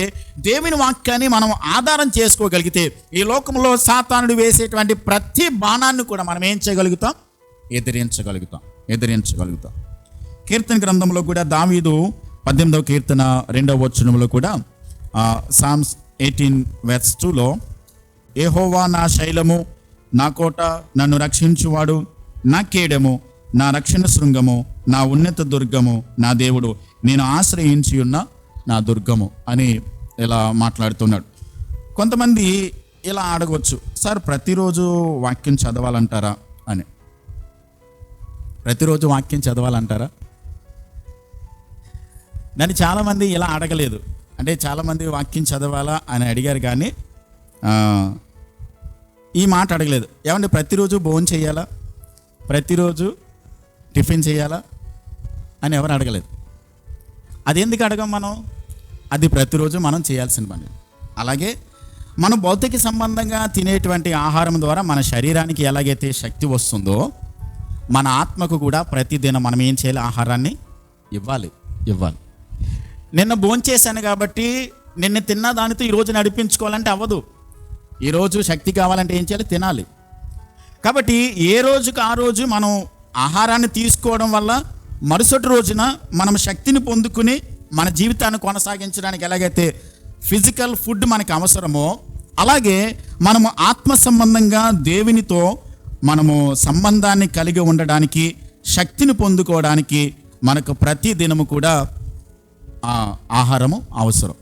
[SPEAKER 1] దేవుని వాక్యాన్ని మనం ఆధారం చేసుకోగలిగితే, ఈ లోకంలో సాతానుడు వేసేటువంటి ప్రతి బాణాన్ని కూడా మనం ఏం చేయగలుగుతాం? ఎదిరించగలుగుతాం. కీర్తన గ్రంథంలో కూడా దావీదు 18వ కీర్తన 2వ వచనంలో కూడా సామ్స్ 18:2లో యెహోవా నా శైలము, నా కోట, నన్ను రక్షించువాడు, నా కేడము, నా రక్షణ శృంగము, నా ఉన్నత దుర్గము, నా దేవుడు, నేను ఆశ్రయించి ఉన్న నా దుర్గము అని ఇలా మాట్లాడుతున్నాడు. కొంతమంది ఇలా అడగవచ్చు, సార్ ప్రతిరోజు వాక్యం చదవాలంటారా అని. ప్రతిరోజు వాక్యం చదవాలంటారా? దాన్ని చాలామంది ఇలా అడగలేదు. అంటే చాలామంది వాక్యం చదవాలా అని అడిగారు, కానీ ఈ మాట అడగలేదు. ఏమంటే ప్రతిరోజు భోజనం చేయాలా, ప్రతిరోజు టిఫిన్ చేయాలా అని ఎవరు అడగలేదు. అది ఎందుకు అడగం మనం? అది ప్రతిరోజు మనం చేయాల్సిన పని. అలాగే మన భౌతిక సంబంధంగా తినేటువంటి ఆహారం ద్వారా మన శరీరానికి ఎలాగైతే శక్తి వస్తుందో, మన ఆత్మకు కూడా ప్రతిదినం మనం ఏం చేయాలి? ఆహారాన్ని ఇవ్వాలి. నిన్న భోంచేశాను కాబట్టి నిన్న తిన్న దానితో ఈరోజు నడిపించుకోవాలంటే అవ్వదు. ఈరోజు శక్తి కావాలంటే ఏం చేయాలి? తినాలి. కాబట్టి ఏ రోజుకు ఆ రోజు మనం ఆహారాన్ని తీసుకోవడం వల్ల మరుసటి రోజున మనం శక్తిని పొందుకుని మన జీవితాన్ని కొనసాగించడానికి ఎలాగైతే ఫిజికల్ ఫుడ్ మనకి అవసరమో, అలాగే మనము ఆత్మ సంబంధంగా దేవునితో మనము సంబంధాన్ని కలిగి ఉండడానికి, శక్తిని పొందుకోవడానికి మనకు ప్రతి దినము కూడా ఆహారము అవసరం.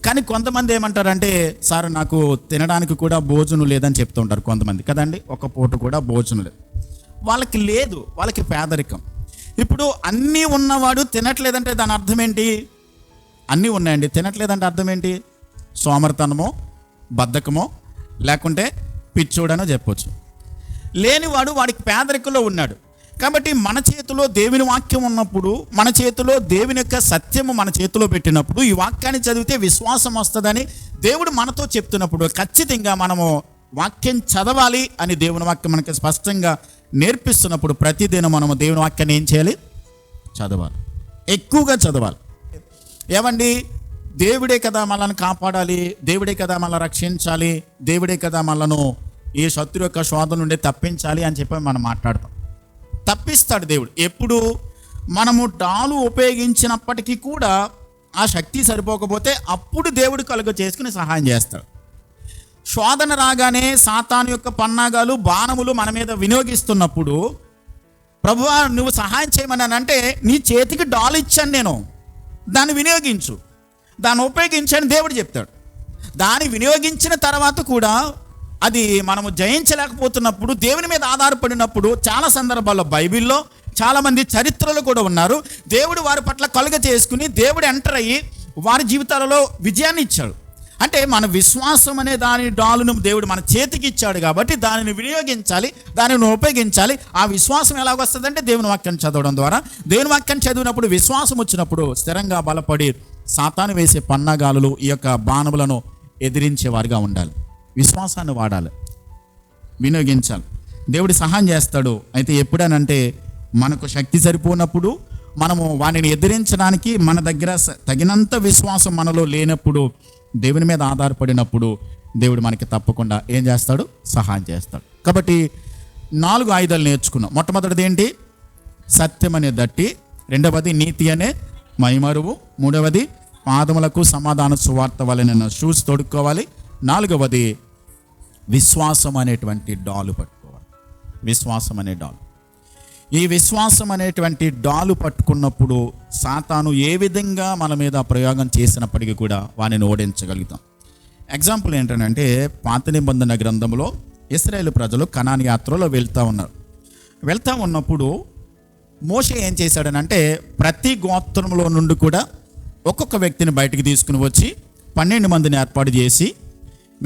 [SPEAKER 1] కానీ కొంతమంది ఏమంటారంటే, సార్ నాకు తినడానికి కూడా భోజనం లేదని చెప్తూ ఉంటారు కొంతమంది కదండి. ఒక పూట కూడా భోజనం లేదు, వాళ్ళకి లేదు, వాళ్ళకి పేదరికం. ఇప్పుడు అన్నీ ఉన్నవాడు తినట్లేదంటే దాని అర్థం ఏంటి? అన్నీ ఉన్నాయండి, తినట్లేదంటే అర్థం ఏంటి? సోమరితనమో, బద్ధకమో, లేకుంటే పిచ్చోడనో చెప్పొచ్చు. లేనివాడు వాడికి పేదరికంలో ఉన్నాడు. కాబట్టి మన చేతిలో దేవుని వాక్యం ఉన్నప్పుడు, మన చేతిలో దేవుని యొక్క సత్యము మన చేతిలో పెట్టినప్పుడు, ఈ వాక్యాన్ని చదివితే విశ్వాసం వస్తుందని దేవుడు మనతో చెప్తున్నప్పుడు ఖచ్చితంగా మనము వాక్యం చదవాలి అని దేవుని వాక్యం మనకి స్పష్టంగా నేర్పిస్తున్నప్పుడు ప్రతిదినం మనము దేవుని వాక్యాన్ని ఏం చేయాలి? చదవాలి, ఎక్కువగా చదవాలి. ఏమండి, దేవుడే కదా మనల్ని కాపాడాలి, దేవుడే కదా మనల్ని రక్షించాలి, దేవుడే కదా మనల్ని ఈ శత్రు యొక్క శోధన నుండి తప్పించాలి అని చెప్పి మనం మాట్లాడతాం. తప్పిస్తాడు దేవుడు. ఎప్పుడు మనము డాలు ఉపయోగించినప్పటికీ కూడా ఆ శక్తి సరిపోకపోతే అప్పుడు దేవుడు కలుగ చేసుకుని సహాయం చేస్తాడు. శోధన రాగానే సాతాను యొక్క పన్నాగాలు, బాణములు మన మీద వినియోగిస్తున్నప్పుడు, ప్రభువా నువ్వు సహాయం చేయమని అంటే, నీ చేతికి డాలు ఇచ్చాను నేను, దాన్ని వినియోగించు, దాన్ని ఉపయోగించని దేవుడు చెప్తాడు. దాన్ని వినియోగించిన తర్వాత కూడా అది మనము జయించలేకపోతున్నప్పుడు, దేవుని మీద ఆధారపడినప్పుడు చాలా సందర్భాల్లో బైబిల్లో చాలామంది చరిత్రలు కూడా ఉన్నారు. దేవుడు వారి పట్ల కలుగ చేసుకుని దేవుడు ఎంటర్ అయ్యి వారి జీవితాలలో విజయాన్ని ఇచ్చాడు. అంటే మన విశ్వాసం అనే దాని డాలును దేవుడు మన చేతికి ఇచ్చాడు కాబట్టి దానిని వినియోగించాలి, దానిని ఉపయోగించాలి. ఆ విశ్వాసం ఎలాగొస్తుందంటే దేవుని వాక్యాన్ని చదవడం ద్వారా. దేవుని వాక్యాన్ని చదివినప్పుడు విశ్వాసం వచ్చినప్పుడు స్థిరంగా బలపడి సాతాను వేసే పన్నాగాలు, ఈ యొక్క బాణములను ఎదిరించేవారుగా ఉండాలి. విశ్వాసాన్ని వాడాలి, వినియోగించాలి. దేవుడు సహాయం చేస్తాడు. అయితే ఎప్పుడనంటే మనకు శక్తి సరిపోనప్పుడు, మనము వాటిని ఎదిరించడానికి మన దగ్గర తగినంత విశ్వాసం మనలో లేనప్పుడు, దేవుని మీద ఆధారపడినప్పుడు దేవుడు మనకి తప్పకుండా ఏం చేస్తాడు? సహాయం చేస్తాడు. కాబట్టి 4 ఆయుధాలు నేర్చుకున్నాం. మొట్టమొదటిది ఏంటి? సత్యం అనే దట్టి. రెండవది నీతి అనే మైమరువు. మూడవది పాదములకు సమాధాన సువార్త వలన షూస్ తొడుక్కోవాలి. 4వది విశ్వాసం అనేటువంటి డాలు పట్టుకోవాలి. విశ్వాసం అనే డాలు. ఈ విశ్వాసం అనేటువంటి డాలు పట్టుకున్నప్పుడు సాతాను ఏ విధంగా మన మీద ప్రయోగం చేసినప్పటికీ కూడా వానిని ఓడించగలుగుతాం. ఎగ్జాంపుల్ ఏంటంటే, పాత నిబంధన గ్రంథంలో ఇశ్రాయేలు ప్రజలు కనాను యాత్రలో వెళ్తూ ఉన్నప్పుడు మోషే ఏం చేశాడనంటే, ప్రతి గోత్రంలో నుండి కూడా ఒక్కొక్క వ్యక్తిని బయటికి తీసుకుని వచ్చి 12 మందిని ఏర్పాటు చేసి,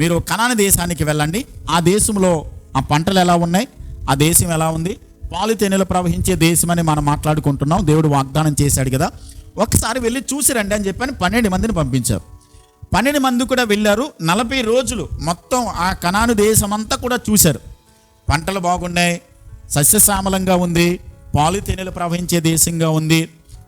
[SPEAKER 1] మీరు కనాను దేశానికి వెళ్ళండి, ఆ దేశంలో ఆ పంటలు ఎలా ఉన్నాయి, ఆ దేశం ఎలా ఉంది, పాలు తేనెలు ప్రవహించే దేశం అని మనం మాట్లాడుకుంటున్నాం. దేవుడు వాగ్దానం చేశాడు కదా, ఒకసారి వెళ్ళి చూసి రండి అని చెప్పని 12 మందిని పంపించారు. 12 మంది కూడా వెళ్ళారు. 40 రోజులు మొత్తం ఆ కనాను దేశం అంతా కూడా చూశారు. పంటలు బాగున్నాయి, సస్యశ్యామలంగా ఉంది, పాలు తేనెలు ప్రవహించే దేశంగా ఉంది.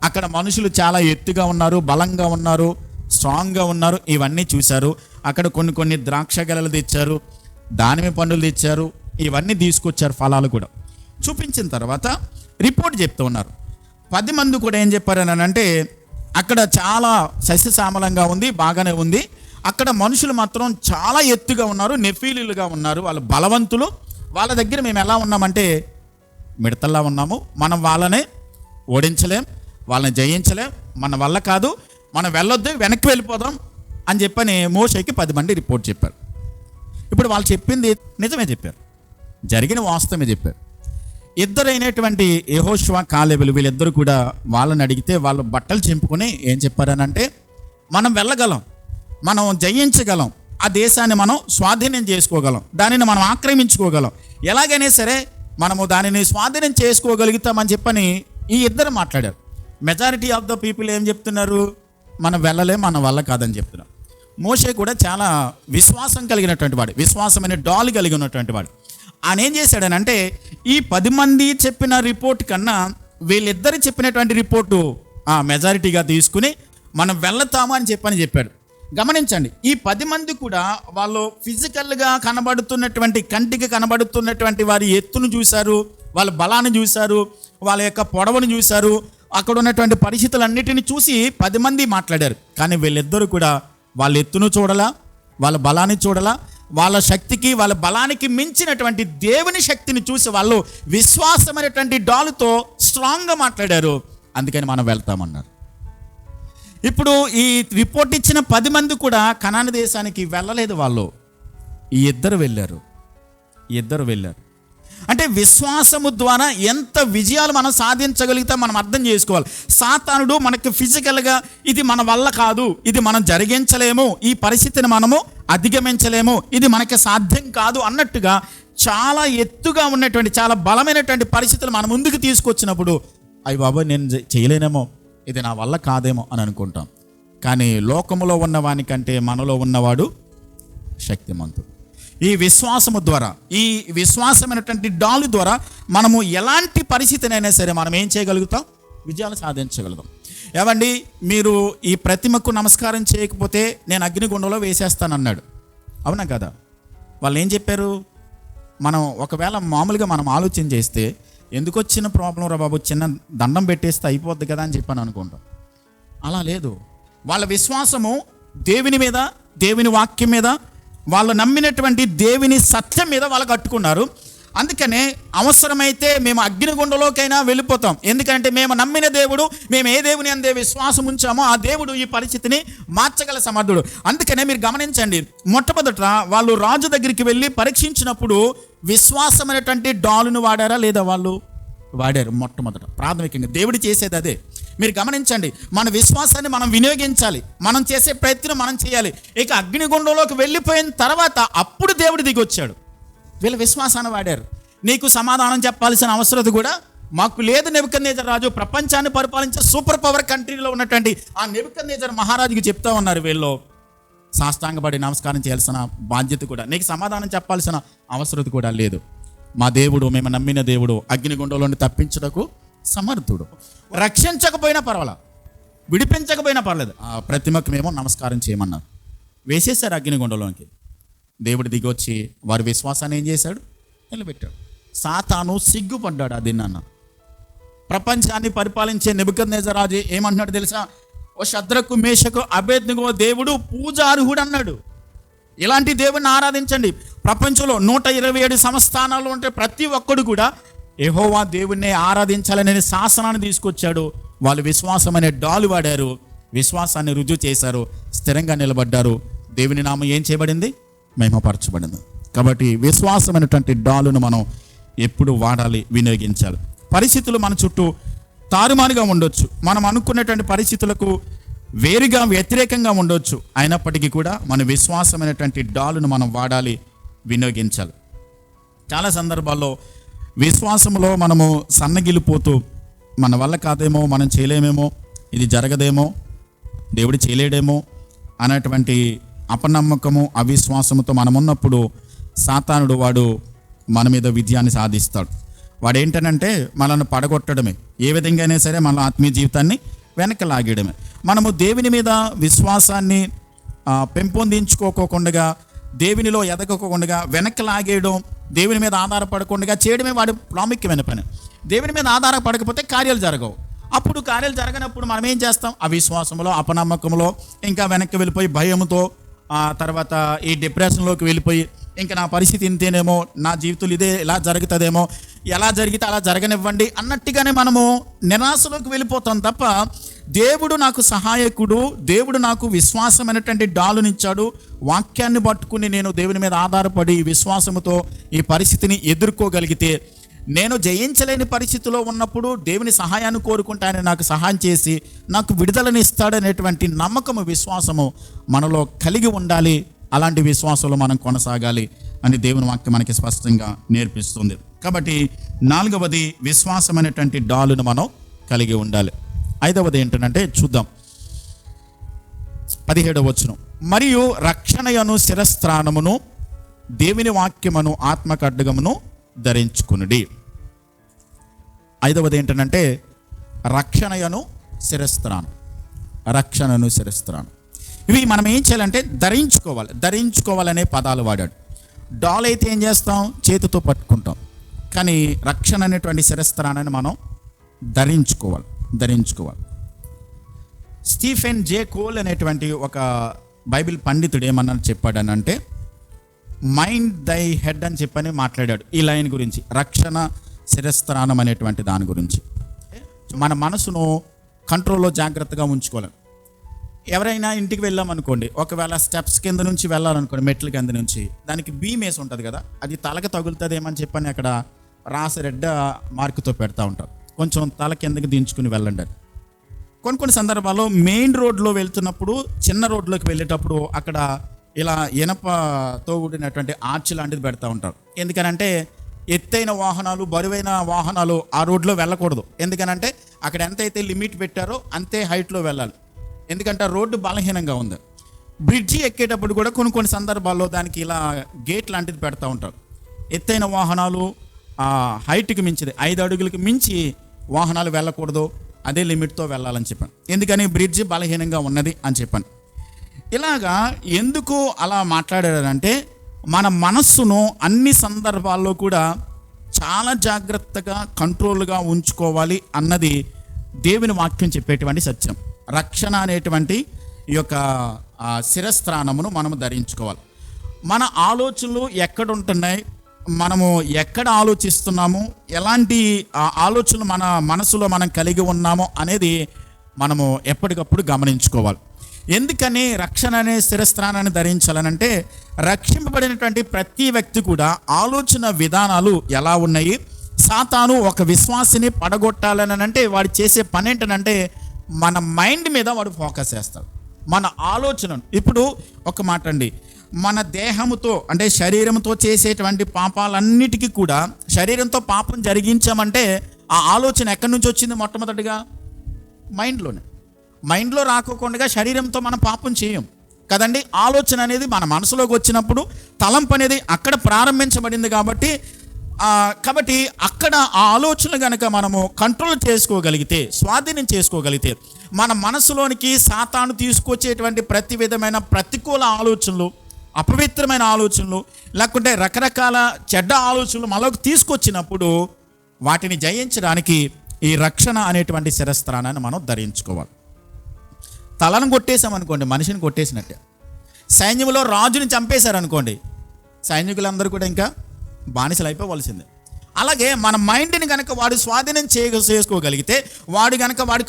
[SPEAKER 1] అక్కడ మనుషులు చాలా ఎత్తుగా ఉన్నారు, బలంగా ఉన్నారు, స్ట్రాంగ్గా ఉన్నారు. ఇవన్నీ చూశారు. అక్కడ కొన్ని ద్రాక్ష గెలలు తెచ్చారు, దానిమ్మ పండులు తెచ్చారు, ఇవన్నీ తీసుకొచ్చారు. ఫలాలు కూడా చూపించిన తర్వాత రిపోర్ట్ చెప్తూ ఉన్నారు. 10 మంది కూడా ఏం చెప్పారని అంటే, అక్కడ చాలా సస్యశ్యామలంగా ఉంది, బాగానే ఉంది. అక్కడ మనుషులు మాత్రం చాలా ఎత్తుగా ఉన్నారు, నెఫీలుగా ఉన్నారు, వాళ్ళు బలవంతులు. వాళ్ళ దగ్గర మేము ఎలా ఉన్నామంటే మిడతల్లా ఉన్నాము. మనం వాళ్ళనే ఓడించలేం, వాళ్ళని జయించలేం, మన వల్ల కాదు, మనం వెళ్ళొద్దు, వెనక్కి వెళ్ళిపోదాం అని చెప్పని మోషేకి 10 మంది రిపోర్ట్ చెప్పారు. ఇప్పుడు వాళ్ళు చెప్పింది నిజమే చెప్పారు, జరిగిన వాస్తవమే చెప్పారు. ఇద్దరైనటువంటి యెహోషువ, కాలేబులు వీళ్ళిద్దరు కూడా వాళ్ళని అడిగితే వాళ్ళు బట్టలు చింపుకొని ఏం చెప్పారనంటే, మనం వెళ్ళగలం, మనం జయించగలం, ఆ దేశాన్ని మనం స్వాధీనం చేసుకోగలం, దానిని మనం ఆక్రమించుకోగలం, ఎలాగైనా సరే మనము దానిని స్వాధీనం చేసుకోగలుగుతామని చెప్పని ఈ ఇద్దరు మాట్లాడారు. మెజారిటీ ఆఫ్ ద పీపుల్ ఏం చెప్తున్నారు? మనం వెళ్ళలేం, మన వల్ల కాదని చెప్తున్నారు. మోషే కూడా చాలా విశ్వాసం కలిగినటువంటి వాడు, విశ్వాసం అనే డాలు కలిగి ఉన్నటువంటి వాడు. ఆయన ఏం చేశాడనంటే, ఈ 10 మంది చెప్పిన రిపోర్ట్ కన్నా వీళ్ళిద్దరు చెప్పినటువంటి రిపోర్టు మెజారిటీగా తీసుకుని మనం వెళ్తాము అని చెప్పాడు. గమనించండి, ఈ 10 మంది కూడా వాళ్ళు ఫిజికల్గా కనబడుతున్నటువంటి, కంటికి కనబడుతున్నటువంటి వారి ఎత్తును చూశారు, వాళ్ళ బలాన్ని చూశారు, వాళ్ళ యొక్క పొడవును చూశారు, అక్కడ ఉన్నటువంటి పరిస్థితులన్నిటిని చూసి 10 మంది మాట్లాడారు. కానీ వీళ్ళిద్దరూ కూడా వాళ్ళ ఎత్తును చూడలా, వాళ్ళ బలాన్ని చూడలా, వాళ్ళ శక్తికి వాళ్ళ బలానికి మించినటువంటి దేవుని శక్తిని చూసి వాళ్ళు విశ్వాసమైనటువంటి డాలుతో స్ట్రాంగ్గా మాట్లాడారు. అందుకని మనం వెళ్తామన్నారు. ఇప్పుడు ఈ రిపోర్ట్ ఇచ్చిన 10 మంది కూడా కనాను దేశానికి వెళ్ళలేదు. వాళ్ళు ఈ ఇద్దరు వెళ్ళారు. అంటే విశ్వాసము ద్వారా ఎంత విజయాలు మనం సాధించగలిగితే మనం అర్థం చేసుకోవాలి. సాతానుడు మనకి ఫిజికల్గా ఇది మన వల్ల కాదు, ఇది మనం జరిగించలేము, ఈ పరిస్థితిని మనము అధిగమించలేము, ఇది మనకి సాధ్యం కాదు అన్నట్టుగా చాలా ఎత్తుగా ఉన్నటువంటి, చాలా బలమైనటువంటి పరిస్థితులు మన ముందుకు తీసుకొచ్చినప్పుడు, అయ్య బాబా నేను చేయలేనేమో, ఇది నా వల్ల కాదేమో అని అనుకుంటాం. కానీ లోకములో ఉన్నవానికంటే మనలో ఉన్నవాడు శక్తిమంతుడు. ఈ విశ్వాసము ద్వారా, ఈ విశ్వాసమైనటువంటి డాలు ద్వారా మనము ఎలాంటి పరిస్థితినైనా సరే మనం ఏం చేయగలుగుతాం? విజయాలు సాధించగలుగుతాం. ఏవండి, మీరు ఈ ప్రతిమకు నమస్కారం చేయకపోతే నేను అగ్నిగుండంలో వేసేస్తానన్నాడు. అవునా కదా? వాళ్ళు ఏం చెప్పారు? మనం ఒకవేళ మామూలుగా మనం ఆలోచన చేస్తే, ఎందుకు వచ్చిన ప్రాబ్లం రా బాబు, చిన్న దండం పెట్టేస్తే అయిపోద్ది కదా అని చెప్పాను అనుకుంటాం. అలా లేదు. వాళ్ళ విశ్వాసము దేవుని మీద, దేవుని వాక్యం మీద, వాళ్ళు నమ్మినటువంటి దేవుని సత్యం మీద వాళ్ళు కట్టుకున్నారు. అందుకనే అవసరమైతే మేము అగ్నిగుండంలోకైనా వెళ్ళిపోతాం. ఎందుకంటే మేము నమ్మిన దేవుడు, మేము ఏ దేవుని అందే విశ్వాసం ఉంచామో ఆ దేవుడు ఈ పరిస్థితిని మార్చగల సమర్థుడు. అందుకనే మీరు గమనించండి, మొట్టమొదట వాళ్ళు రాజు దగ్గరికి వెళ్ళి పరీక్షించినప్పుడు విశ్వాసం అనేటువంటి డాలును వాడారా లేదా? వాళ్ళు వాడారు. మొట్టమొదట ప్రాథమికంగా దేవుడు చేసేది అదే. మీరు గమనించండి, మన విశ్వాసాన్ని మనం వినియోగించాలి, మనం చేసే ప్రయత్నం మనం చేయాలి. ఇక అగ్నిగుండంలోకి వెళ్ళిపోయిన తర్వాత అప్పుడు దేవుడు దిగొచ్చాడు. వీళ్ళ విశ్వాసాన్ని వాడారు. నీకు సమాధానం చెప్పాల్సిన అవసరం కూడా మాకు లేదు. నెబుకద్నెజర్ రాజు ప్రపంచాన్ని పరిపాలించే సూపర్ పవర్ కంట్రీలో ఉన్నటువంటి ఆ నెబుకద్నెజర్ మహారాజుకి చెప్తా ఉన్నారు, వీళ్ళు సాష్టాంగపడి నమస్కారం చేయాల్సిన బాధ్యత కూడా, నీకు సమాధానం చెప్పాల్సిన అవసరం కూడా లేదు. మా దేవుడు, మేము నమ్మిన దేవుడు అగ్నిగుండంలోని తప్పించుటకు సమర్థుడు. రక్షించకపోయినా పర్వాలా, విడిపించకపోయినా పర్లేదు, ఆ ప్రతిమకు మేము నమస్కారం చేయమన్నారు. వేసేశారు అగ్నిగుండంలోనికి. దేవుడు దిగొచ్చి వారి విశ్వాసాన్ని ఏం చేశాడు? నిలబెట్టాడు. సాతాను సిగ్గుపడ్డాడు. అది అన్న ప్రపంచాన్ని పరిపాలించే నెబుకద్నెజర్ రాజు ఏమంటున్నాడు తెలుసా? ఓ షద్రకు, మేషకు, అబేద్నెగో దేవుడు పూజార్హుడు అన్నాడు. ఇలాంటి దేవుడిని ఆరాధించండి. ప్రపంచంలో 127 సంస్థానాలు ఉంటే ప్రతి ఒక్కడు కూడా యెహోవా దేవుణ్ణి ఆరాధించాలనే శాసనాన్ని తీసుకొచ్చాడు. వాళ్ళు విశ్వాసం అనే డాలు వాడారు, విశ్వాసాన్ని రుజువు చేశారు, స్థిరంగా నిలబడ్డారు. దేవుని నామం ఏం చేయబడింది? మహిమపరచబడింది. కాబట్టి విశ్వాసం అనేటువంటి డాలును మనం ఎప్పుడు వాడాలి, వినియోగించాలి. పరిస్థితులు మన చుట్టూ తారుమారుగా ఉండొచ్చు, మనం అనుకున్నటువంటి పరిస్థితులకు వేరుగా వ్యతిరేకంగా ఉండొచ్చు. అయినప్పటికీ కూడా మన విశ్వాసమైనటువంటి డాలును మనం వాడాలి, వినియోగించాలి. చాలా సందర్భాల్లో విశ్వాసంలో మనము సన్నగిలిపోతూ మన వల్ల కాదేమో, మనం చేయలేమేమో, ఇది జరగదేమో, దేవుడు చేయలేడేమో అనేటువంటి అపనమ్మకము, అవిశ్వాసముతో మనమున్నప్పుడు సాతానుడు వాడు మన మీద విజయాన్ని సాధిస్తాడు. వాడు ఏంటనంటే మనల్ని పడగొట్టడమే, ఏ విధంగా అయినా సరే మన ఆత్మీయ జీవితాన్ని వెనక్కి లాగేయడమే. మనము దేవుని మీద విశ్వాసాన్ని పెంపొందించుకోకుండా, దేవునిలో ఎదగకుండా వెనక్కి లాగేయడం, దేవుని మీద ఆధారపడకుండా చేయడమే వాడి ప్రాముఖ్యమైన పని. దేవుని మీద ఆధారపడకపోతే కార్యాలు జరగవు. అప్పుడు కార్యాలు జరగనప్పుడు మనం ఏం చేస్తాం? అవిశ్వాసంలో, అపనమ్మకంలో ఇంకా వెనక్కి వెళ్ళిపోయి భయంతో, తర్వాత ఈ డిప్రెషన్లోకి వెళ్ళిపోయి ఇంకా నా పరిస్థితి ఇంతేనేమో, నా జీవితంలో ఇదే ఇలా జరుగుతుందేమో, ఎలా జరిగితే అలా జరగనివ్వండి అన్నట్టుగానే మనము నిరాశలోకి వెళ్ళిపోతాం తప్ప, దేవుడు నాకు సహాయకుడు, దేవుడు నాకు విశ్వాసమైనటువంటి డాలునిచ్చాడు, వాక్యాన్ని పట్టుకుని నేను దేవుని మీద ఆధారపడి విశ్వాసముతో ఈ పరిస్థితిని ఎదుర్కోగలిగితే, నేను జయించలేని పరిస్థితిలో ఉన్నప్పుడు దేవుని సహాయాన్ని కోరుకుంటే ఆయన నాకు సహాయం చేసి నాకు విడుదలని ఇస్తాడనేటువంటి నమ్మకము, విశ్వాసము మనలో కలిగి ఉండాలి. అలాంటి విశ్వాసంలో మనం కొనసాగాలి అని దేవుని వాక్యం మనకి స్పష్టంగా నేర్పిస్తుంది. కాబట్టి 4వది విశ్వాసమైనటువంటి డాలును మనం కలిగి ఉండాలి. 5వది ఏంటంటే చూద్దాం, 17వ వచనం. మరియు రక్షణయను శిరస్త్రాణమును దేవుని వాక్యమును ఆత్మ ఖడ్గమును ధరించుకునుడి. 5వది ఏంటంటే రక్షణయను శిరస్త్రాణం, రక్షణను శిరస్త్రాణం. ఇవి మనం ఏం చేయాలంటే ధరించుకోవాలనే పదాలు వాడాడు. డాల్ అయితే ఏం చేస్తాం? చేతితో పట్టుకుంటాం. కానీ రక్షణ అనేటువంటి శిరస్త్రాన్ని మనం ధరించుకోవాలి. స్టీఫెన్ జే కోల్ అనేటువంటి ఒక బైబిల్ పండితుడు ఏమన్నా చెప్పాడనంటే, మైండ్ దై హెడ్ అని చెప్పని మాట్లాడాడు ఈ లైన్ గురించి, రక్షణ శిరస్త్రాణం అనేటువంటి దాని గురించి. మన మనసును కంట్రోల్లో జాగ్రత్తగా ఉంచుకోవాలి. ఎవరైనా ఇంటికి వెళ్ళామనుకోండి, ఒకవేళ స్టెప్స్ కింద నుంచి వెళ్ళాలనుకోండి, మెట్ల కింద నుంచి, దానికి బీమ్ వేసి ఉంటుంది కదా, అది తలకి తగులుతుందేమని చెప్పని అక్కడ రాసి రెడ్డ మార్కుతో పెడతా ఉంటారు. కొంచెం తల కిందకి దించుకుని వెళ్ళండి. కొన్ని సందర్భాల్లో మెయిన్ రోడ్లో వెళ్తున్నప్పుడు, చిన్న రోడ్లోకి వెళ్ళేటప్పుడు అక్కడ ఇలా ఇనపతో కూడినటువంటి ఆర్చ్ లాంటిది పెడతా ఉంటారు. ఎందుకనంటే ఎత్తైన వాహనాలు, బరువైన వాహనాలు ఆ రోడ్లో వెళ్ళకూడదు. ఎందుకనంటే అక్కడ ఎంతైతే లిమిట్ పెట్టారో అంతే హైట్లో వెళ్ళాలి. ఎందుకంటే రోడ్డు బలహీనంగా ఉంది. బ్రిడ్జి ఎక్కేటప్పుడు కూడా కొన్ని సందర్భాల్లో దానికి ఇలా గేట్ లాంటిది పెడతా ఉంటారు. ఎత్తైన వాహనాలు హైట్కి మించిది, 5 అడుగులకి మించి వాహనాలు వెళ్ళకూడదు, అదే లిమిట్తో వెళ్ళాలని చెప్పాను. ఎందుకని? బ్రిడ్జి బలహీనంగా ఉన్నది అని చెప్పాను. ఇలాగా ఎందుకు అలా మాట్లాడారంటే, మన మనస్సును అన్ని సందర్భాల్లో కూడా చాలా జాగ్రత్తగా కంట్రోల్గా ఉంచుకోవాలి అన్నది దేవుని వాక్యం చెప్పేటువంటి సత్యం. రక్షణ అనేటువంటి ఈ యొక్క శిరస్త్రాణమును మనము ధరించుకోవాలి. మన ఆలోచనలు ఎక్కడుంటున్నాయి, మనము ఎక్కడ ఆలోచిస్తున్నాము, ఎలాంటి ఆలోచనలు మన మనసులో మనం కలిగి ఉన్నామో అనేది మనము ఎప్పటికప్పుడు గమనించుకోవాలి. ఎందుకని రక్షణ అనే శిరస్త్రానాన్ని ధరించాలనంటే, రక్షింపబడినటువంటి ప్రతి వ్యక్తి కూడా ఆలోచన విధానాలు ఎలా ఉన్నాయి, సాతాను ఒక విశ్వాసిని పడగొట్టాలని అంటే వాడు చేసే పని ఏంటనంటే మన మైండ్ మీద వాడు ఫోకస్ చేస్తాడు, మన ఆలోచనను. ఇప్పుడు ఒక మాట అండి, మన దేహముతో అంటే శరీరంతో చేసేటువంటి పాపాలన్నిటికీ కూడా, శరీరంతో పాపం జరిగించామంటే ఆ ఆలోచన ఎక్కడి నుంచి వచ్చింది? మొట్టమొదటిగా మైండ్లో రాకోకుండా శరీరంతో మనం పాపం చేయం కదండి. ఆలోచన అనేది మన మనసులోకి వచ్చినప్పుడు తలంపు అనేది అక్కడ ప్రారంభించబడింది కాబట్టి అక్కడ ఆ ఆలోచనలు కనుక మనము కంట్రోల్ చేసుకోగలిగితే, స్వాధీనం చేసుకోగలిగితే, మన మనసులోనికి సాతాను తీసుకొచ్చేటువంటి ప్రతి విధమైన ప్రతికూల ఆలోచనలు, అపవిత్రమైన ఆలోచనలు, లేకుంటే రకరకాల చెడ్డ ఆలోచనలు మనలోకి తీసుకొచ్చినప్పుడు వాటిని జయించడానికి ఈ రక్షణ అనేటువంటి శిరస్త్రానాన్ని మనం ధరించుకోవాలి. తలను కొట్టేసామనుకోండి, మనిషిని కొట్టేసినట్టే. సైన్యంలో రాజుని చంపేశారనుకోండి, సైనికులందరూ కూడా ఇంకా బానిసలు అయిపోవలసిందే. అలాగే మన మైండ్ని కనుక వాడు స్వాధీనం చేసుకోగలిగితే, వాడి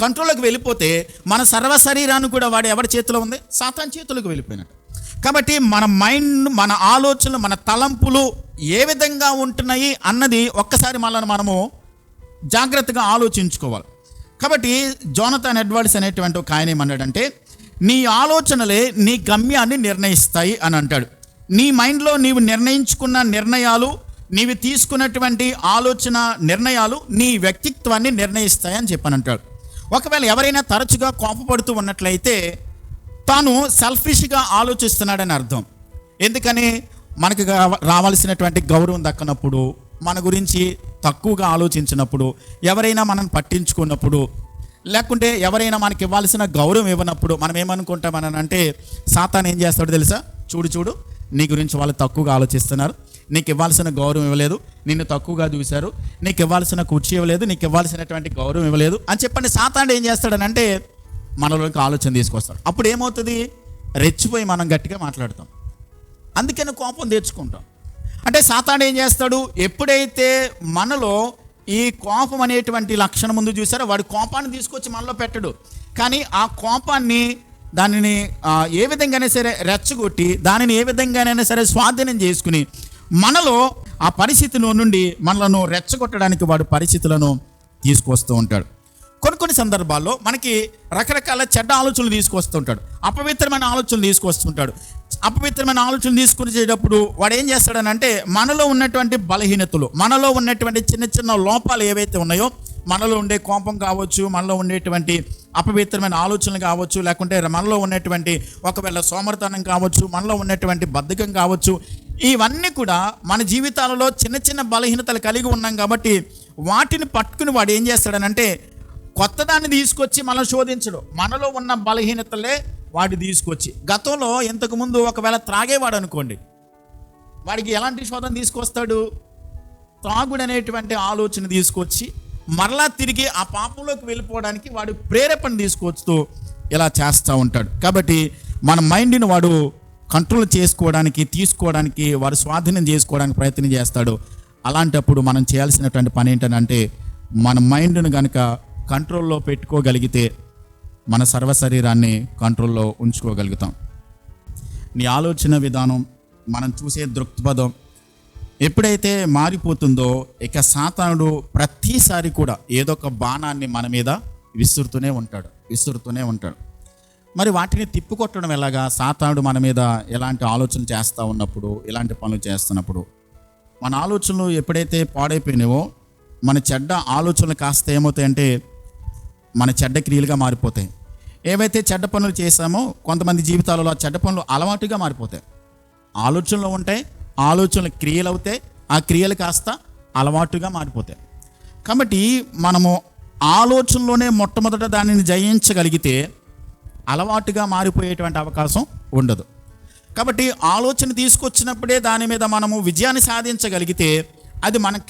[SPEAKER 1] కంట్రోల్లోకి వెళ్ళిపోతే మన సర్వ శరీరాన్ని కూడా వాడు ఎవరి చేతిలో ఉంది? సాతాను చేతులకు వెళ్ళిపోయినట్టు. కాబట్టి మన మైండ్, మన ఆలోచనలు, మన తలంపులు ఏ విధంగా ఉంటున్నాయి అన్నది ఒక్కసారి మనము జాగ్రత్తగా ఆలోచించుకోవాలి. కాబట్టి జోనథన్ ఎడ్వర్డ్స్ అనేటువంటి ఒక ఆయన ఏమన్నాడంటే, నీ ఆలోచనలే నీ గమ్యాన్ని నిర్ణయిస్తాయి అని అంటాడు. నీ మైండ్లో నీవు నిర్ణయించుకున్న నిర్ణయాలు, నీవు తీసుకున్నటువంటి ఆలోచన నిర్ణయాలు నీ వ్యక్తిత్వాన్ని నిర్ణయిస్తాయని చెప్పానంటాడు. ఒకవేళ ఎవరైనా తరచుగా కోపపడుతూ ఉన్నట్లయితే తాను సెల్ఫిష్గా ఆలోచిస్తున్నాడని అర్థం. ఎందుకని? మనకు రావాల్సినటువంటి గౌరవం దక్కనప్పుడు, మన గురించి తక్కువగా ఆలోచించినప్పుడు, ఎవరైనా మనం పట్టించుకున్నప్పుడు, లేకుంటే ఎవరైనా మనకి ఇవ్వాల్సిన గౌరవం ఇవ్వనప్పుడు మనం ఏమనుకుంటామనంటే, సాతాను ఏం చేస్తాడో తెలుసా? చూడు నీ గురించి వాళ్ళు తక్కువగా ఆలోచిస్తున్నారు, నీకు ఇవ్వాల్సిన గౌరవం ఇవ్వలేదు, నిన్ను తక్కువగా చూశారు, నీకు ఇవ్వాల్సిన కుర్చీ ఇవ్వలేదు, నీకు ఇవ్వాల్సినటువంటి గౌరవం ఇవ్వలేదు అని చెప్పండి. సాతాను ఏం చేస్తాడనంటే మనలోకి ఆలోచన తీసుకొస్తాడు. అప్పుడు ఏమవుతుంది? రెచ్చిపోయి మనం గట్టిగా మాట్లాడతాం, అందుకని కోపం తెచ్చుకుంటాం. అంటే సాతాను ఏం చేస్తాడు? ఎప్పుడైతే మనలో ఈ కోపం అనేటువంటి లక్షణం ముందు చూసారో, వాడి కోపాన్ని తీసుకొచ్చి మనలో పెట్టడు, కానీ ఆ కోపాన్ని, దానిని ఏ విధంగానే సరే రెచ్చగొట్టి, దానిని ఏ విధంగానైనా సరే స్వాధీనం చేసుకుని మనలో ఆ పరిస్థితిలో నుండి మనలను రెచ్చగొట్టడానికి వాడు పరిస్థితులను తీసుకొస్తూ ఉంటాడు. కొన్ని సందర్భాల్లో మనకి రకరకాల చెడ్డ ఆలోచనలు తీసుకొస్తూ ఉంటాడు, అపవిత్రమైన ఆలోచనలు తీసుకొస్తుంటాడు. అపవిత్రమైన ఆలోచనలు తీసుకునేటప్పుడు వాడు ఏం చేస్తాడనంటే, మనలో ఉన్నటువంటి బలహీనతలు, మనలో ఉన్నటువంటి చిన్న చిన్న లోపాలు ఏవైతే ఉన్నాయో, మనలో ఉండే కోపం కావచ్చు, మనలో ఉండేటువంటి అపవిత్రమైన ఆలోచనలు కావచ్చు, లేకుంటే మనలో ఉన్నటువంటి ఒకవేళ సోమరితనం కావచ్చు, మనలో ఉన్నటువంటి బద్ధకం కావచ్చు, ఇవన్నీ కూడా మన జీవితాలలో చిన్న చిన్న బలహీనతలు కలిగి ఉన్నాం కాబట్టి వాటిని పట్టుకుని వాడు ఏం చేస్తాడనంటే కొత్త దాన్ని తీసుకొచ్చి మనం శోధించడు, మనలో ఉన్న బలహీనతలే వాడు తీసుకొచ్చి. గతంలో ఇంతకుముందు ఒకవేళ త్రాగేవాడు అనుకోండి, వాడికి ఎలాంటి శోధన తీసుకొస్తాడు? త్రాగుడు అనేటువంటి ఆలోచన తీసుకొచ్చి మరలా తిరిగి ఆ పాపంలోకి వెళ్ళిపోవడానికి వాడు ప్రేరేపణ తీసుకొస్తూ ఇలా చేస్తూ ఉంటాడు. కాబట్టి మన మైండ్ని వాడు కంట్రోల్ తీసుకోవడానికి వాడు స్వాధీనం చేసుకోవడానికి ప్రయత్నం చేస్తాడు. అలాంటప్పుడు మనం చేయాల్సినటువంటి పని ఏంటంటే, మన మైండ్ను కనుక కంట్రోల్లో పెట్టుకోగలిగితే మన సర్వ శరీరాన్ని కంట్రోల్లో ఉంచుకోగలుగుతాం. నీ ఆలోచన విధానం, మనం చూసే దృక్పథం ఎప్పుడైతే మారిపోతుందో, ఇక సాతానుడు ప్రతిసారి కూడా ఏదో ఒక బాణాన్ని మన మీద విసురుతూనే ఉంటాడు. మరి వాటిని తిప్పికొట్టడం ఎలాగా? సాతానుడు మన మీద ఎలాంటి ఆలోచన చేస్తూ ఉన్నప్పుడు, ఇలాంటి పనులు చేస్తున్నప్పుడు, మన ఆలోచనలు ఎప్పుడైతే పాడైపోయినావో, మన చెడ్డ ఆలోచనలు కాస్త ఏమవుతాయంటే మన చెడ్డ క్రియలుగా మారిపోతాయి. ఏవైతే చెడ్డ పనులు చేశామో కొంతమంది జీవితాలలో ఆ చెడ్డ పనులు అలవాటుగా మారిపోతాయి. ఆలోచనలు ఉంటాయి, ఆలోచనలు క్రియలు అవుతాయి, ఆ క్రియలు కాస్త అలవాటుగా మారిపోతాయి. కాబట్టి మనము ఆలోచనలోనే మొట్టమొదట దానిని జయించగలిగితే అలవాటుగా మారిపోయేటువంటి అవకాశం ఉండదు. కాబట్టి ఆలోచన తీసుకొచ్చినప్పుడే దాని మీద మనము విజయాన్ని సాధించగలిగితే అది మనం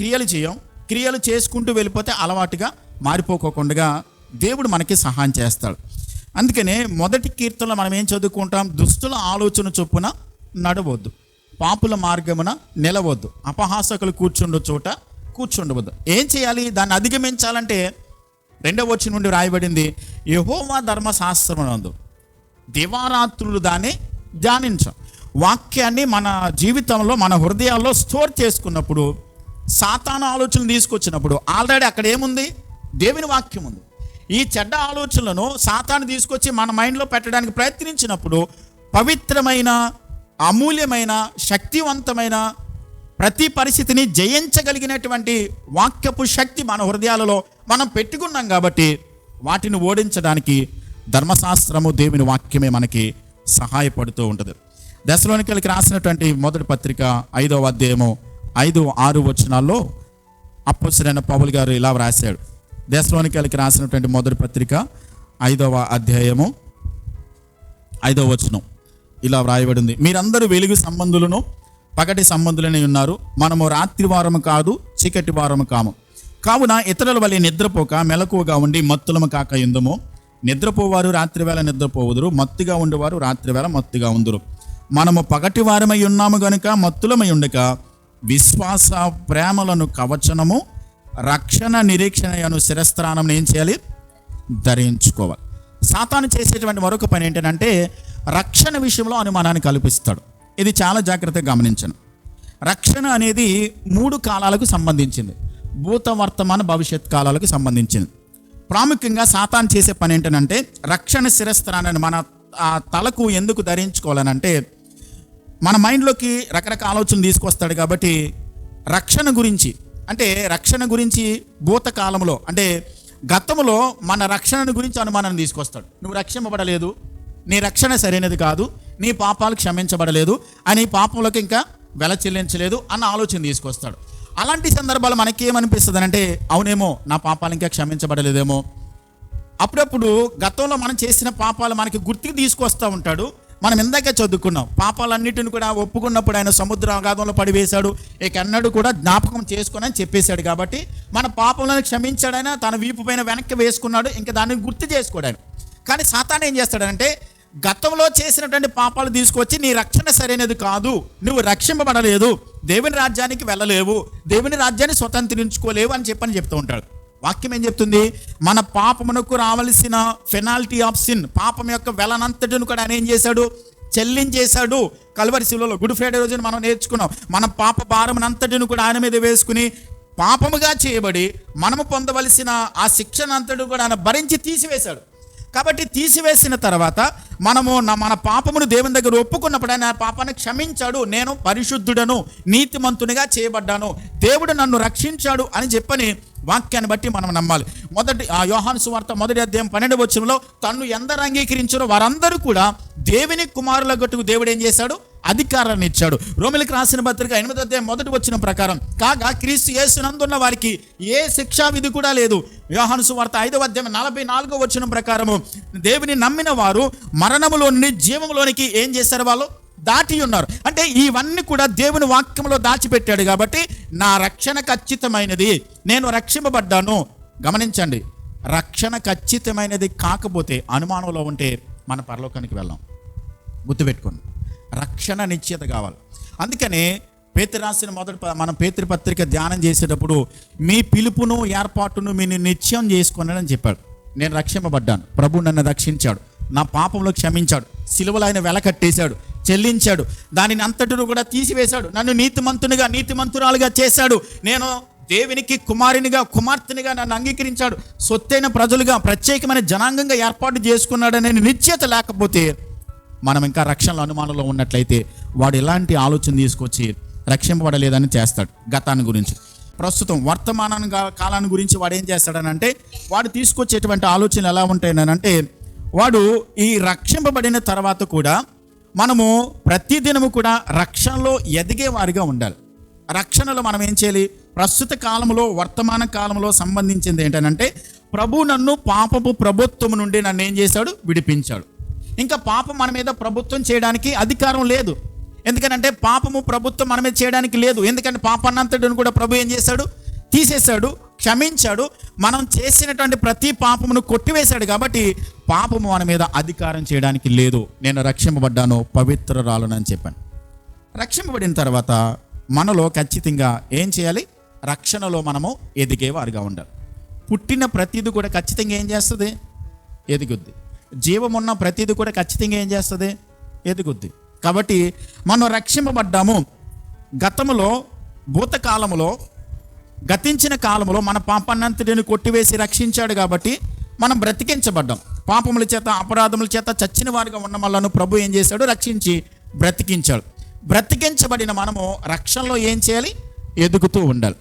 [SPEAKER 1] క్రియలు చేసుకుంటూ వెళ్ళిపోతే అలవాటుగా మారిపోకుండా దేవుడు మనకి సహాయం చేస్తాడు. అందుకనే మొదటి కీర్తనలో మనం ఏం చదువుకుంటాం? దుష్టుల ఆలోచన చొప్పున నడవద్దు. పాపుల మార్గమున నిలవద్దు, అపహాసకులు కూర్చుండు చోట కూర్చుండవద్దు. ఏం చేయాలి? దాన్ని అధిగమించాలంటే 2వ వచనం నుండి రాయబడింది, యెహోవా ధర్మశాస్త్రమునందు దివారాత్రులు దాన్ని ధ్యానించాం. వాక్యాన్ని మన జీవితంలో, మన హృదయాల్లో స్టోర్ చేసుకున్నప్పుడు, సాతాను ఆలోచనలు తీసుకొచ్చినప్పుడు ఆల్రెడీ అక్కడ ఏముంది? దేవుని వాక్యం ఉంది. ఈ చెడ్డ ఆలోచనలను సాతాను తీసుకొచ్చి మన మైండ్లో పెట్టడానికి ప్రయత్నించినప్పుడు పవిత్రమైన, అమూల్యమైన, శక్తివంతమైన, ప్రతి పరిస్థితిని జయించగలిగినటువంటి వాక్యపు శక్తి మన హృదయాలలో మనం పెట్టుకున్నాం కాబట్టి వాటిని ఓడించడానికి ధర్మశాస్త్రము, దేవుని వాక్యమే మనకి సహాయపడుతూ ఉంటుంది. దశలోనికలకి రాసినటువంటి మొదటి పత్రిక 5వ అధ్యాయము 5-6 వచనాల్లో అపోస్తలుడైన పౌలు గారు ఇలా రాశాడు. దశలోనికలకి రాసినటువంటి మొదటి పత్రిక 5వ అధ్యాయము 5వ వచనం ఇలా వ్రాయబడింది, మీరందరూ వెలుగు సంబంధులను పగటి సంబంధులనే ఉన్నారు. మనము రాత్రి వారము కాదు, చీకటి వారము కాము. కావున ఇతరుల వలె నిద్రపోక మెలకువగా ఉండి మత్తులము కాక ఎందుము. నిద్రపోవారు రాత్రి వేళ నిద్రపోవుదురు, మత్తుగా ఉండేవారు రాత్రి వేళ మత్తుగా ఉందురు. మనము పగటి వారమై ఉన్నాము గనుక మత్తులమై ఉండక విశ్వాస ప్రేమలను కవచనము, రక్షణ నిరీక్షణ శిరస్త్రానం ఏం చేయాలి? ధరించుకోవాలి. సాతాను చేసేటువంటి మరొక పని ఏంటంటే రక్షణ విషయంలో అనుమానాన్ని కల్పిస్తాడు. ఇది చాలా జాగ్రత్తగా గమనించను. రక్షణ అనేది 3 కాలాలకు సంబంధించింది, భూత, వర్తమాన, భవిష్యత్ కాలాలకు సంబంధించింది. ప్రాముఖ్యంగా సాతాను చేసే పని ఏంటంటే రక్షణ శిరస్త్రాన్ని మన తలకు ఎందుకు ధరించుకోవాలనంటే మన మైండ్లోకి రకరకాల ఆలోచనలు తీసుకొస్తాడు. కాబట్టి రక్షణ గురించి భూతకాలంలో అంటే గతంలో మన రక్షణ గురించి అనుమానాన్ని తీసుకొస్తాడు. నువ్వు రక్షింపబడలేదు, నీ రక్షణ సరైనది కాదు, నీ పాపాలు క్షమించబడలేదు, అని పాపంలోకి ఇంకా వెల చెల్లించలేదు అన్న ఆలోచన తీసుకొస్తాడు. అలాంటి సందర్భాలు మనకి ఏమనిపిస్తుంది అంటే అవునేమో నా పాపాలు ఇంకా క్షమించబడలేదేమో. అప్పుడప్పుడు గతంలో మనం చేసిన పాపాలు మనకి గుర్తుకు తీసుకొస్తూ ఉంటాడు. మనం ఇందాకే చదువుకున్నాం, పాపాలన్నిటిని కూడా ఒప్పుకున్నప్పుడు ఆయన సముద్ర అగాధంలో పడివేశాడు, ఇక అన్నడు కూడా జ్ఞాపకం చేసుకుని అని చెప్పేశాడు. కాబట్టి మన పాపలను క్షమించాడైనా తన వీపు పైన వెనక్కి వేసుకున్నాడు, ఇంకా దాన్ని గుర్తు చేసుకోడాడు. కానీ సాతాను ఏం చేస్తాడంటే గతంలో చేసినటువంటి పాపాలు తీసుకొచ్చి నీ రక్షణ సరైనది కాదు, నువ్వు రక్షింపబడలేదు, దేవుని రాజ్యానికి వెళ్ళలేవు, దేవుని రాజ్యాన్ని స్వతంత్రించుకోలేవు అని చెప్తూ ఉంటాడు. వాక్యం ఏం చెప్తుంది? మన పాపమునకు రావలసిన పెనాల్టీ ఆఫ్ సిన్, పాపం యొక్క వెలనంతటిని కూడా ఆయన ఏం చేశాడు? చెల్లించేశాడు. కల్వరి శిలువలో గుడ్ ఫ్రైడే రోజున మనం నేర్చుకున్నాం, మన పాప భారమునంతటిని కూడా ఆయన మీద వేసుకుని పాపముగా చేయబడి మనము పొందవలసిన ఆ శిక్షణ అంతటి కూడా ఆయన భరించి తీసివేశాడు. కాబట్టి తీసివేసిన తర్వాత మనము మన పాపమును దేవుని దగ్గర ఒప్పుకున్నప్పుడు ఆయన పాపాన్ని క్షమించాడు. నేను పరిశుద్ధుడను, నీతిమంతునిగా చేయబడ్డాను, దేవుడు నన్ను రక్షించాడు అని చెప్పని వాక్యాన్ని బట్టి మనం నమ్మాలి. యోహాను సువార్త 1వ అధ్యాయం 12వ వచనంలో తన్ను ఎందరు అంగీకరించారో వారందరూ కూడా దేవుని కుమారులగట్టుకు దేవుడు ఏం చేశాడు? అధికారాన్ని ఇచ్చాడు. రోమిలికి రాసిన పత్రిక 8వ అధ్యాయం 1వ వచనం ప్రకారం కాగా క్రీస్తు యేసునందున్న వారికి ఏ శిక్షా విధి కూడా లేదు. యోహాను సువార్త 5వ అధ్యాయం 44వ వచనం ప్రకారము దేవుని నమ్మిన వారు మరణములో నుండి జీవంలోనికి ఏం చేశారు? వాళ్ళు దాటి ఉన్నారు. అంటే ఇవన్నీ కూడా దేవుని వాక్యంలో దాచిపెట్టాడు. కాబట్టి నా రక్షణ ఖచ్చితమైనది, నేను రక్షింపబడ్డాను. గమనించండి, రక్షణ ఖచ్చితమైనది కాకపోతే అనుమానంలో ఉంటే మన పరలోకానికి వెళ్ళాం. గుర్తుపెట్టుకోండి, రక్షణ నిశ్చయత కావాలి. అందుకనే పేతురు రాసిన మనం పేతురు పత్రిక ధ్యానం చేసేటప్పుడు మీ పిలుపును ఏర్పాటును మీరు నిశ్చయం చేసుకోండి చెప్పాడు. నేను రక్షింపబడ్డాను, ప్రభు నన్ను రక్షించాడు, నా పాపంలో క్షమించాడు, సిలువలో ఆయన వెల కట్టేశాడు, చెల్లించాడు, దానిని అంతటిని కూడా తీసివేశాడు, నన్ను నీతిమంతునిగా నీతిమంతురాలుగా చేశాడు, నేను దేవునికి కుమార్తెనిగా నన్ను అంగీకరించాడు, సొత్తైన ప్రజలుగా ప్రత్యేకమైన జనాంగంగా ఏర్పాటు చేసుకున్నాడనే నిశ్చయత లేకపోతే మనం ఇంకా రక్షణలో అనుమానంలో ఉన్నట్లయితే వాడు ఎలాంటి ఆలోచన తీసుకొచ్చి రక్షింపబడలేదని చేస్తాడు. గతాన్ని గురించి, ప్రస్తుతం వర్తమాన కాలాన్ని గురించి వాడు ఏం చేస్తాడనంటే వాడు తీసుకొచ్చేటువంటి ఆలోచనలు ఎలా ఉంటాయనంటే వాడు ఈ రక్షింపబడిన తర్వాత కూడా మనము ప్రతిదినము కూడా రక్షణలో ఎదిగే వారిగా ఉండాలి. రక్షణలో మనం ఏం చేయాలి? ప్రస్తుత కాలంలో వర్తమాన కాలంలో సంబంధించింది ఏంటంటే ప్రభు నన్ను పాపపు ప్రభుత్వం నుండి నన్ను ఏం చేశాడు? విడిపించాడు. ఇంకా పాపం మన మీద ప్రభుత్వం చేయడానికి అధికారం లేదు. ఎందుకంటే పాపము ప్రభుత్వం మన మీద చేయడానికి లేదు. ఎందుకంటే పాపాన్నంతటిని కూడా ప్రభు ఏం చేశాడు? తీసేశాడు, క్షమించాడు. మనం చేసినటువంటి ప్రతి పాపమును కొట్టివేశాడు. కాబట్టి పాపము మన మీద అధికారం చేయడానికి లేదు. నేను రక్షింపబడ్డాను, పవిత్రురాలను అని చెప్పాను. రక్షింపబడిన తర్వాత మనలో ఖచ్చితంగా ఏం చేయాలి? రక్షణలో మనము ఎదిగేవారుగా ఉండాలి. పుట్టిన ప్రతిది కూడా ఖచ్చితంగా ఏం చేస్తుంది? ఎదుగుద్ది. జీవమున్న ప్రతిది కూడా ఖచ్చితంగా ఏం చేస్తుంది? ఎదుగుద్ది. కాబట్టి మనం రక్షింపబడ్డాము. గతములో, భూతకాలములో, గతించిన కాలములో మన పాపాన్నంతటిని కొట్టివేసి రక్షించాడు కాబట్టి మనం బ్రతికించబడ్డాం. పాపముల చేత, అపరాధముల చేత చచ్చిన వారిగా ఉన్న మనలను ప్రభు ఏం చేశాడు? రక్షించి బ్రతికించాడు. బ్రతికించబడిన మనము రక్షణలో ఏం చేయాలి? ఎదుగుతూ ఉండాలి.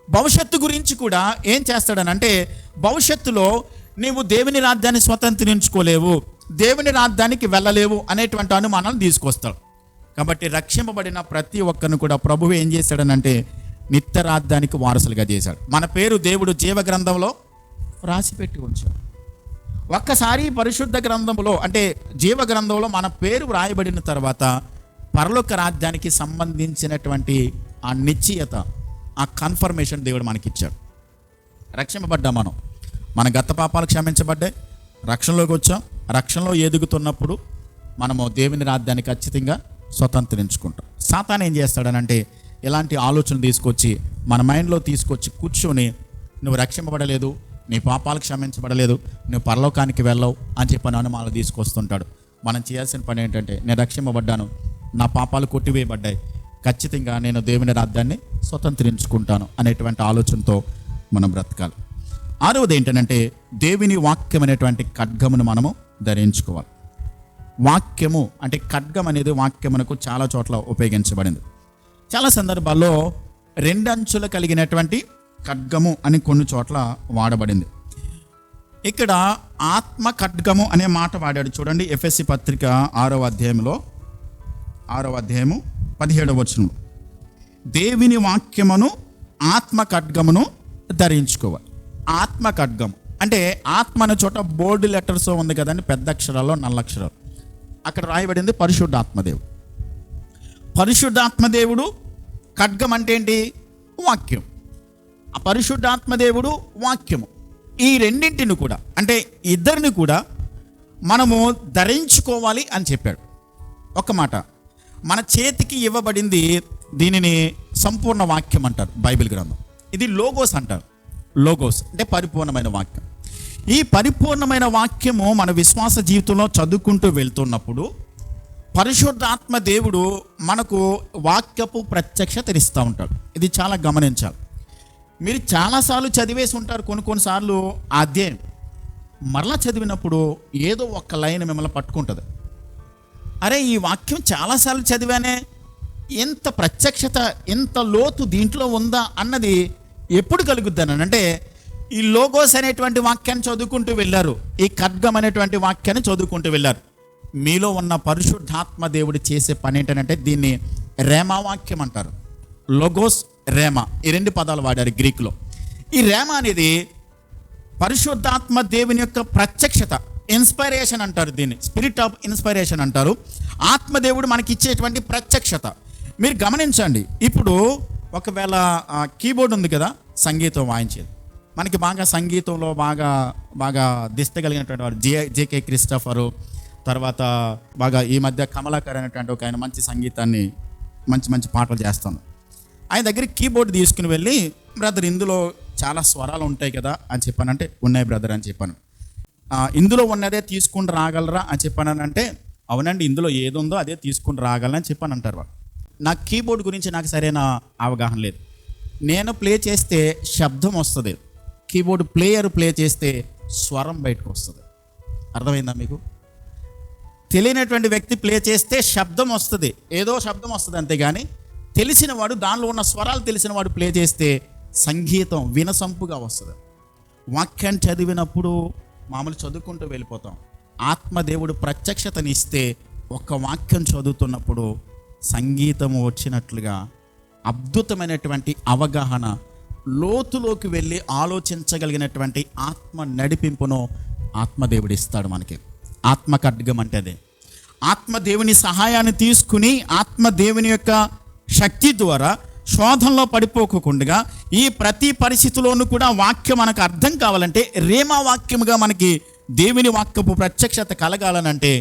[SPEAKER 1] భవిష్యత్తు గురించి కూడా ఏం చేస్తాడనంటే, భవిష్యత్తులో నీవు దేవుని రాజ్యాన్ని స్వతంత్రించుకోలేవు, దేవుని రాజ్యానికి వెళ్ళలేవు అనేటువంటి అనుమానాలు తీసుకొస్తాడు. కాబట్టి రక్షింపబడిన ప్రతి ఒక్కరిని కూడా ప్రభువు ఏం చేశాడనంటే నిత్య రాజ్యానికి వారసులుగా చేశాడు. మన పేరు దేవుడు జీవ గ్రంథంలో రాసిపెట్టి ఉంచాడు. ఒక్కసారి పరిశుద్ధ గ్రంథంలో అంటే జీవ గ్రంథంలో మన పేరు వ్రాయబడిన తర్వాత పరలోక రాజ్యానికి సంబంధించినటువంటి ఆ నిశ్చయత, ఆ కన్ఫర్మేషన్ దేవుడు మనకిచ్చాడు. రక్షింపబడ్డాం. మన గత పాపాలు క్షమించబడ్డాయి, రక్షణలోకి వచ్చాం. రక్షణలో ఎదుగుతున్నప్పుడు మనము దేవుని రాజ్యాన్ని ఖచ్చితంగా స్వతంత్రించుకుంటాం. సాతాను ఏం చేస్తాడనంటే ఇలాంటి ఆలోచనలు తీసుకొచ్చి మన మైండ్లో తీసుకొచ్చి కూర్చొని, నువ్వు రక్షింపబడలేదు, నీ పాపాలు క్షమించబడలేదు, నువ్వు పరలోకానికి వెళ్ళవు అని చెప్పని అనుమానాలు తీసుకొస్తుంటాడు. మనం చేయాల్సిన పని ఏంటంటే, నేను రక్షింపబడ్డాను, నా పాపాలు కొట్టివేయబడ్డాయి, ఖచ్చితంగా నేను దేవుని రాజ్యాన్ని స్వతంత్రించుకుంటాను అనేటువంటి ఆలోచనతో మనం బ్రతకాలి. ఆరవది ఏంటంటే, దేవుని వాక్యం అనేటువంటి ఖడ్గమును మనము ధరించుకోవాలి. వాక్యము అంటే ఖడ్గం అనేది వాక్యమునకు చాలా చోట్ల ఉపయోగించబడింది. చాలా సందర్భాల్లో 2 అంచులు కలిగినటువంటి ఖడ్గము అని కొన్ని చోట్ల వాడబడింది. ఇక్కడ ఆత్మ ఖడ్గము అనే మాట వాడాడు. చూడండి, ఎఫెసీ పత్రిక 6వ అధ్యాయంలో 6వ అధ్యాయము 17వ వచనం, దేవుని వాక్యమును ఆత్మ ఖడ్గమును ధరించుకోవాలి. ఆత్మ ఖడ్గం అంటే ఆత్మ అనే చోట బోల్డ్ లెటర్స్ ఉంది కదండి, పెద్ద అక్షరాల్లో, నల్ల అక్షరాలు. అక్కడ రాయబడింది పరిశుద్ధాత్మదేవుడు. పరిశుద్ధాత్మదేవుడు ఖడ్గం అంటే ఏంటి? వాక్యం. ఆ పరిశుద్ధాత్మదేవుడు వాక్యము, ఈ రెండింటిని కూడా అంటే ఇద్దరిని కూడా మనము ధరించుకోవాలి అని చెప్పాడు. ఒక మాట, మన చేతికి ఇవ్వబడింది, దీనిని సంపూర్ణ వాక్యం అంటారు బైబిల్ గ్రంథం. ఇది లోగోస్ అంటారు. లోగోస్ అంటే పరిపూర్ణమైన వాక్యం. ఈ పరిపూర్ణమైన వాక్యము మన విశ్వాస జీవితంలో చదువుకుంటూ వెళ్తున్నప్పుడు పరిశుద్ధాత్మ దేవుడు మనకు వాక్యపు ప్రత్యక్షత ఇస్తూ ఉంటాడు. ఇది చాలా గమనించాలి. మీరు చాలాసార్లు చదివేసి ఉంటారు. కొన్నిసార్లు ఆ అధ్యాయం మరలా చదివినప్పుడు ఏదో ఒక్క లైన్ మిమ్మల్ని పట్టుకుంటుంది. అరే, ఈ వాక్యం చాలాసార్లు చదివానే, ఎంత ప్రత్యక్షత, ఎంత లోతు దీంట్లో ఉందా అన్నది ఎప్పుడు కలుగుద్దాను అంటే, ఈ లోగోస్ అనేటువంటి వాక్యాన్ని చదువుకుంటూ వెళ్ళారు, ఈ ఖడ్గం అనేటువంటి వాక్యాన్ని చదువుకుంటూ వెళ్ళారు. మీలో ఉన్న పరిశుద్ధాత్మ దేవుడు చేసే పని ఏంటంటే దీన్ని రేమా వాక్యం అంటారు. లోగోస్, రేమా, ఈ 2 పదాలు వాడారు గ్రీకులో. ఈ రేమా అనేది పరిశుద్ధాత్మ దేవుని యొక్క ప్రత్యక్షత, ఇన్స్పైరేషన్ అంటారు దీన్ని, స్పిరిట్ ఆఫ్ ఇన్స్పైరేషన్ అంటారు. ఆత్మదేవుడు మనకి ఇచ్చేటువంటి ప్రత్యక్షత. మీరు గమనించండి, ఇప్పుడు ఒకవేళ కీబోర్డ్ ఉంది కదా, సంగీతం వాయించేది, మనకి బాగా సంగీతంలో బాగా దిష్ట కలిగినటువంటి వారు జేకే క్రిస్టఫరు, తర్వాత బాగా ఈ మధ్య కమలాకర్ అనేటువంటి ఒక ఆయన మంచి సంగీతాన్ని, మంచి పాటలు చేస్తాను. ఆయన దగ్గర కీబోర్డ్ తీసుకుని వెళ్ళి, బ్రదర్ ఇందులో చాలా స్వరాలు ఉంటాయి కదా అని చెప్పానంటే, ఉన్నాయి బ్రదర్ అని చెప్పాను. ఇందులో ఉన్నదే తీసుకుని రాగలరా అని చెప్పానంటే, అవునండి ఇందులో ఏది ఉందో అదే తీసుకుని రాగలనని చెప్పాను అంటారు వాళ్ళు. నా కీబోర్డ్ గురించి నాకు సరైన అవగాహన లేదు. నేను ప్లే చేస్తే శబ్దం వస్తుంది, కీబోర్డ్ ప్లేయర్ ప్లే చేస్తే స్వరం బయటకు వస్తుంది. అర్థమైందా మీకు? తెలియనటువంటి వ్యక్తి ప్లే చేస్తే శబ్దం వస్తుంది, ఏదో శబ్దం వస్తుంది, అంతేగాని తెలిసిన వాడు, దానిలో ఉన్న స్వరాలు తెలిసిన వాడు ప్లే చేస్తే సంగీతం వినసంపుగా వస్తుంది. వాక్యాన్ని చదివినప్పుడు మామూలు చదువుకుంటూ వెళ్ళిపోతాం. ఆత్మదేవుడు ప్రత్యక్షతనిస్తే ఒక్క వాక్యం చదువుతున్నప్పుడు సంగీతము వచ్చినట్లుగా అద్భుతమైనటువంటి అవగాహన, లోతులోకి వెళ్ళి ఆలోచించగలిగినటువంటి ఆత్మ నడిపింపును ఆత్మదేవుడు ఇస్తాడు మనకి. ఆత్మ ఖడ్గం అంటే అదే. ఆత్మదేవుని సహాయాన్ని తీసుకుని ఆత్మదేవుని యొక్క శక్తి ద్వారా శోధనలో పడిపోకుండా ఈ ప్రతి పరిస్థితిలోనూ కూడా వాక్యం మనకు అర్థం కావాలంటే, రేమా వాక్యముగా మనకి దేవుని వాక్యపు ప్రత్యక్షత కలగాలనంటే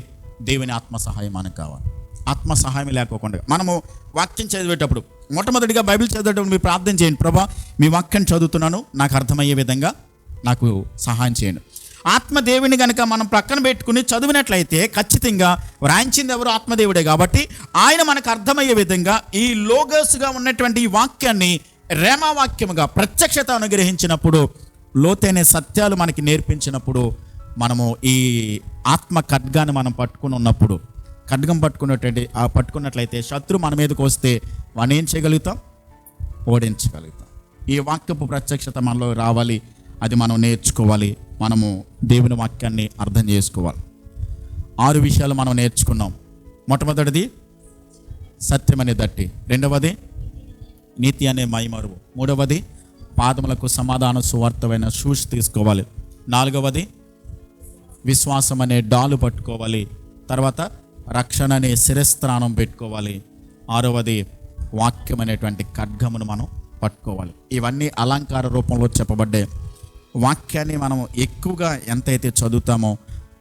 [SPEAKER 1] దేవుని ఆత్మ సహాయం మనకు కావాలి. ఆత్మ సహాయం లేకోకుండా. మనము వాక్యం చదివేటప్పుడు, మొట్టమొదటిగా బైబిల్ చదివేటప్పుడు మీరు ప్రార్థన చేయండి, ప్రభా మీ వాక్యం చదువుతున్నాను, నాకు అర్థమయ్యే విధంగా నాకు సహాయం చేయండి. ఆత్మదేవుని కనుక మనం ప్రక్కన పెట్టుకుని చదివినట్లయితే ఖచ్చితంగా వ్రాయించింది ఎవరు? ఆత్మదేవుడే. కాబట్టి ఆయన మనకు అర్థమయ్యే విధంగా ఈ లోగస్గా ఉన్నటువంటి ఈ వాక్యాన్ని రేమా వాక్యముగా ప్రత్యక్షత అనుగ్రహించినప్పుడు, లోతైన సత్యాలు మనకి నేర్పించినప్పుడు, మనము ఈ ఆత్మ ఖడ్గాన్ని మనం పట్టుకుని ఉన్నప్పుడు, ఖడ్గం పట్టుకున్నట్లయితే శత్రు మన మీదకి వస్తే వాడిని ఏం చేయగలుగుతాం? ఓడించగలుగుతాం. ఈ వాక్యపు ప్రత్యక్షత మనలో రావాలి, అది మనం నేర్చుకోవాలి, మనము దేవుని వాక్యాన్ని అర్థం చేసుకోవాలి. 6 విషయాలు మనం నేర్చుకున్నాం. మొట్టమొదటిది సత్యం అనే దట్టి, రెండవది నీతి అనే మైమరువు, మూడవది పాదములకు సమాధాన సువార్తమైన షూస్ తీసుకోవాలి, నాలుగవది విశ్వాసం అనే డాలు పట్టుకోవాలి, తర్వాత రక్షణ అనే శిరస్త్రాణం పెట్టుకోవాలి, ఆరవది వాక్యం అనేటువంటి ఖడ్గమును మనం పట్టుకోవాలి. ఇవన్నీ అలంకార రూపంలో చెప్పబడ్డాయి. వాక్యాన్ని మనం ఎక్కువగా ఎంతైతే చదువుతామో,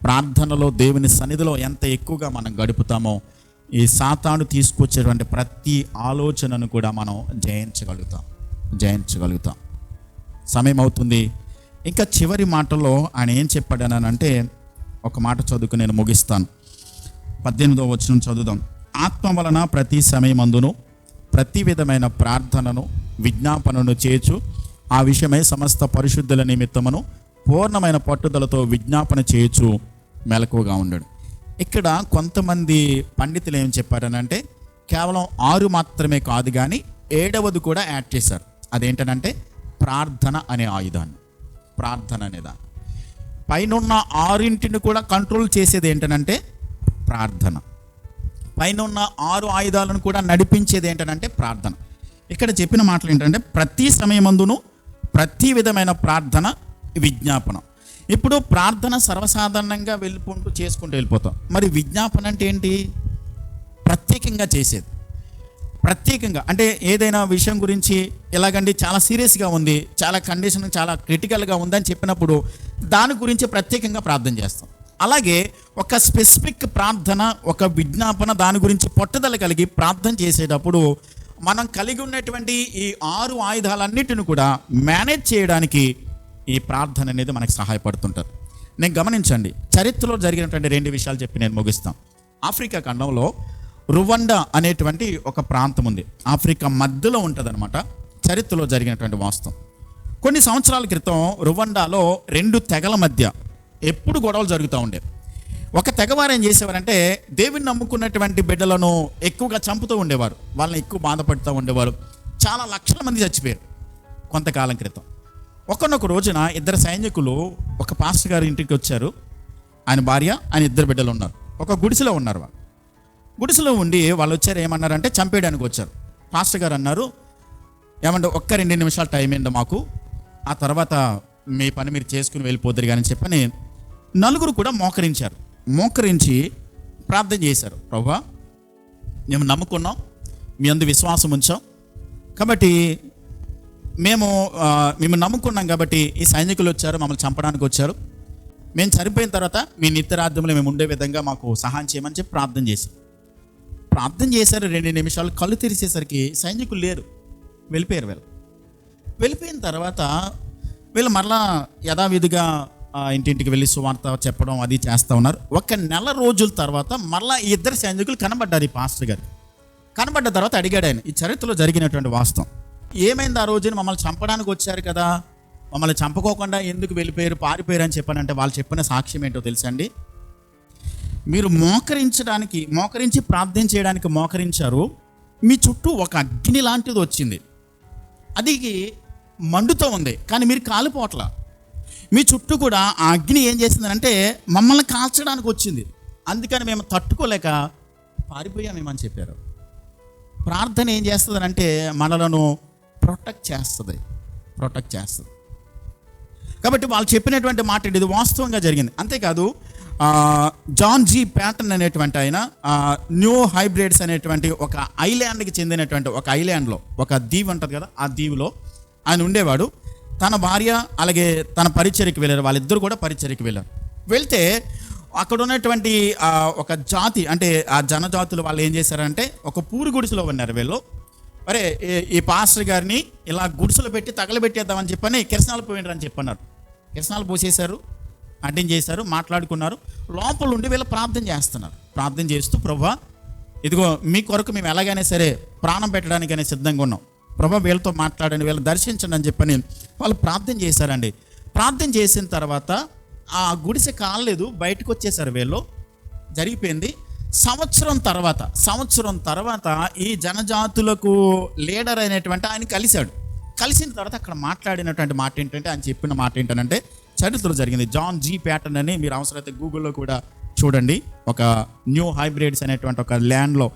[SPEAKER 1] ప్రార్థనలో దేవుని సన్నిధిలో ఎంత ఎక్కువగా మనం గడుపుతామో, ఈ సాతాను తీసుకొచ్చేటువంటి ప్రతి ఆలోచనను కూడా మనం జయించగలుగుతాం. సమయం అవుతుంది. ఇంకా చివరి మాటలో ఆయన ఏం చెప్పాడనంటే, ఒక మాట చదువుకుని నేను ముగిస్తాను. 18వ వచనం చదువుదాం. ఆత్మ వలన ప్రతి సమయమందును ప్రతి విధమైన ప్రార్థనను విజ్ఞాపనను చేర్చు, ఆ విషయమై సమస్త పరిశుద్ధుల నిమిత్తమును పూర్ణమైన పట్టుదలతో విజ్ఞాపన చేయొచ్చు, మెలకువగా ఉండడు. ఇక్కడ కొంతమంది పండితులు ఏం చెప్పారనంటే, కేవలం 6 మాత్రమే కాదు కానీ 7వది కూడా యాడ్ చేశారు. అదేంటనంటే ప్రార్థన అనే ఆయుధాన్ని, ప్రార్థన అనేదాన్ని. పైనున్న 6 కూడా కంట్రోల్ చేసేది ఏంటనంటే ప్రార్థన. పైనున్న 6 ఆయుధాలను కూడా నడిపించేది ఏంటనంటే ప్రార్థన. ఇక్కడ చెప్పిన మాటలు ఏంటంటే ప్రతి సమయమందును ప్రతి విధమైన ప్రార్థన, విజ్ఞాపన. ఇప్పుడు ప్రార్థన సర్వసాధారణంగా చేసుకుంటూ వెళ్ళిపోతాం. మరి విజ్ఞాపన అంటే ఏంటి? ప్రత్యేకంగా చేసేది. ప్రత్యేకంగా అంటే ఏదైనా విషయం గురించి ఎలాగండి చాలా సీరియస్గా ఉంది, చాలా కండిషన్ చాలా క్రిటికల్గా ఉందని చెప్పినప్పుడు దాని గురించి ప్రత్యేకంగా ప్రార్థన చేస్తాం. అలాగే ఒక స్పెసిఫిక్ ప్రార్థన, ఒక విజ్ఞాపన, దాని గురించి పట్టుదల కలిగి ప్రార్థన చేసేటప్పుడు మనం కలిగి ఉన్నటువంటి ఈ 6 ఆయుధాలన్నిటిని కూడా మేనేజ్ చేయడానికి ఈ ప్రార్థన అనేది మనకు సహాయపడుతుంటారు. నేను గమనించండి, చరిత్రలో జరిగినటువంటి 2 విషయాలు చెప్పి నేను ముగిస్తాను. ఆఫ్రికా ఖండంలో రువండా అనేటువంటి ఒక ప్రాంతం ఉంది. ఆఫ్రికా మధ్యలో ఉంటుందన్నమాట. చరిత్రలో జరిగినటువంటి వాస్తవం. కొన్ని సంవత్సరాల క్రితం రువండాలో 2 తెగల మధ్య ఎప్పుడు గొడవలు జరుగుతూ ఉండేవి. ఒక తెగవారు ఏం చేసేవారంటే దేవుని నమ్ముకున్నటువంటి బిడ్డలను ఎక్కువగా చంపుతూ ఉండేవారు, వాళ్ళని ఎక్కువ బాధపడుతూ ఉండేవారు. చాలా లక్షల మంది చచ్చిపోయారు కొంతకాలం క్రితం. ఒకనొక రోజున 2 సైనికులు ఒక పాస్టర్ గారి ఇంటికి వచ్చారు. ఆయన భార్య, ఆయన 2 బిడ్డలు ఉన్నారు. ఒక గుడిసెలో ఉన్నారు. వాళ్ళు గుడిసెలో ఉండి వాళ్ళు వచ్చారు, ఏమన్నారంటే చంపేయడానికి వచ్చారు. పాస్టర్ గారు అన్నారు, ఏమంటే 1-2 నిమిషాలు టైం ఏంటో మాకు, ఆ తర్వాత మీ పని మీరు చేసుకుని వెళ్ళిపోతారు కానీ చెప్పని 4 కూడా మోకరించి ప్రార్థన చేశారు. ప్రభువా, మేము నమ్ముకున్నాం, మీ అందు విశ్వాసం ఉంచాం, కాబట్టి మేము నమ్ముకున్నాం కాబట్టి ఈ సైనికులు వచ్చారు, మమ్మల్ని చంపడానికి వచ్చారు. మేము చనిపోయిన తర్వాత మీ నిత్యరాజ్యంలో మేము ఉండే విధంగా మాకు సహాయం చేయమని చెప్పి ప్రార్థన చేశారు. 2 నిమిషాలు కళ్ళు తెరిచేసరికి సైనికులు లేరు, వెళ్ళిపోయారు. వెళ్ళిపోయిన తర్వాత వీళ్ళు మరలా యథావిధిగా ఇంటింటికి వెళ్ళి సువార్త చెప్పడం అది చేస్తూ ఉన్నారు. 1 నెల రోజుల తర్వాత మరలా 2 సైనికులు కనబడ్డారు ఈ పాస్టర్ గారు. కనబడ్డ తర్వాత అడిగాడు ఆయన, ఈ చరిత్రలో జరిగినటువంటి వాస్తవం, ఏమైంది ఆ రోజున? మమ్మల్ని చంపడానికి వచ్చారు కదా, మమ్మల్ని చంపుకోకుండా ఎందుకు పారిపోయారు అని చెప్పానంటే వాళ్ళు చెప్పిన సాక్ష్యం ఏంటో తెలుసండి? మీరు మోకరించి ప్రార్థన చేయడానికి మోకరించారు, మీ చుట్టూ ఒక అగ్ని లాంటిది వచ్చింది, అది మండుతూ ఉంది, కానీ మీరు కాలిపోవట్లా. మీ చుట్టూ కూడా ఆ అగ్ని ఏం చేసిందంటే మమ్మల్ని కాల్చడానికి వచ్చింది, అందుకని మేము తట్టుకోలేక పారిపోయామేమని చెప్పారు. ప్రార్థన ఏం చేస్తుందంటే మనలను ప్రొటెక్ట్ చేస్తుంది. కాబట్టి వాళ్ళు చెప్పినటువంటి మాట ఇది వాస్తవంగా జరిగింది. అంతేకాదు జాన్ జీ ప్యాటన్ అనేటువంటి ఆయన న్యూ హైబ్రిడ్స్ అనేటువంటి ఒక ఐలాండ్కి చెందినటువంటి ఒక ఐలాండ్లో ఒక దీవి ఉంటుంది కదా, ఆ దీవిలో ఆయన ఉండేవాడు. తన భార్య అలాగే తన పరిచర్యకి వెళ్ళారు, వాళ్ళిద్దరు కూడా పరిచర్యకి వెళ్ళారు. వెళ్తే అక్కడ ఉన్నటువంటి ఒక జాతి, అంటే ఆ జనజాతులు వాళ్ళు ఏం చేశారంటే ఒక పూరి గుడిసెలో ఉన్నారు వీళ్ళు. అరే ఈ పాస్టర్ గారిని ఇలా గుడిసెలో పెట్టి తగలబెట్టేద్దామని చెప్పని కిరసనాలు పోయిండ్రని చెప్పన్నారు. కిరసనాలు పోసేశారు, చేశారు, మాట్లాడుకున్నారు. లోపల ఉండి వీళ్ళు ప్రార్థన చేస్తున్నారు. ప్రార్థన చేస్తూ, ప్రభా ఇదిగో మీ కొరకు మేము ఎలాగైనా సరే ప్రాణం పెట్టడానికైనా సిద్ధంగా ఉన్నాం, ప్రభా వీళ్ళతో మాట్లాడండి, వీళ్ళు దర్శించండి అని చెప్పని వాళ్ళు ప్రార్థన చేశారండి. ప్రార్థన చేసిన తర్వాత ఆ గుడిసె కాలేదు, బయటకు వచ్చేసారు వీళ్ళు. జరిగిపోయింది. సంవత్సరం తర్వాత ఈ జనజాతులకు లీడర్ అయినటువంటి ఆయన కలిశాడు. కలిసిన తర్వాత అక్కడ మాట్లాడినటువంటి మాట ఏంటంటే, ఆయన చెప్పిన మాట ఏంటంటే చరిత్రలో జరిగింది. జాన్ జీ ప్యాటర్న్ అని మీరు అవసరమైతే గూగుల్లో కూడా చూడండి. ఒక న్యూ హైబ్రిడ్స్ అనేటువంటి ఒక ల్యాండ్లో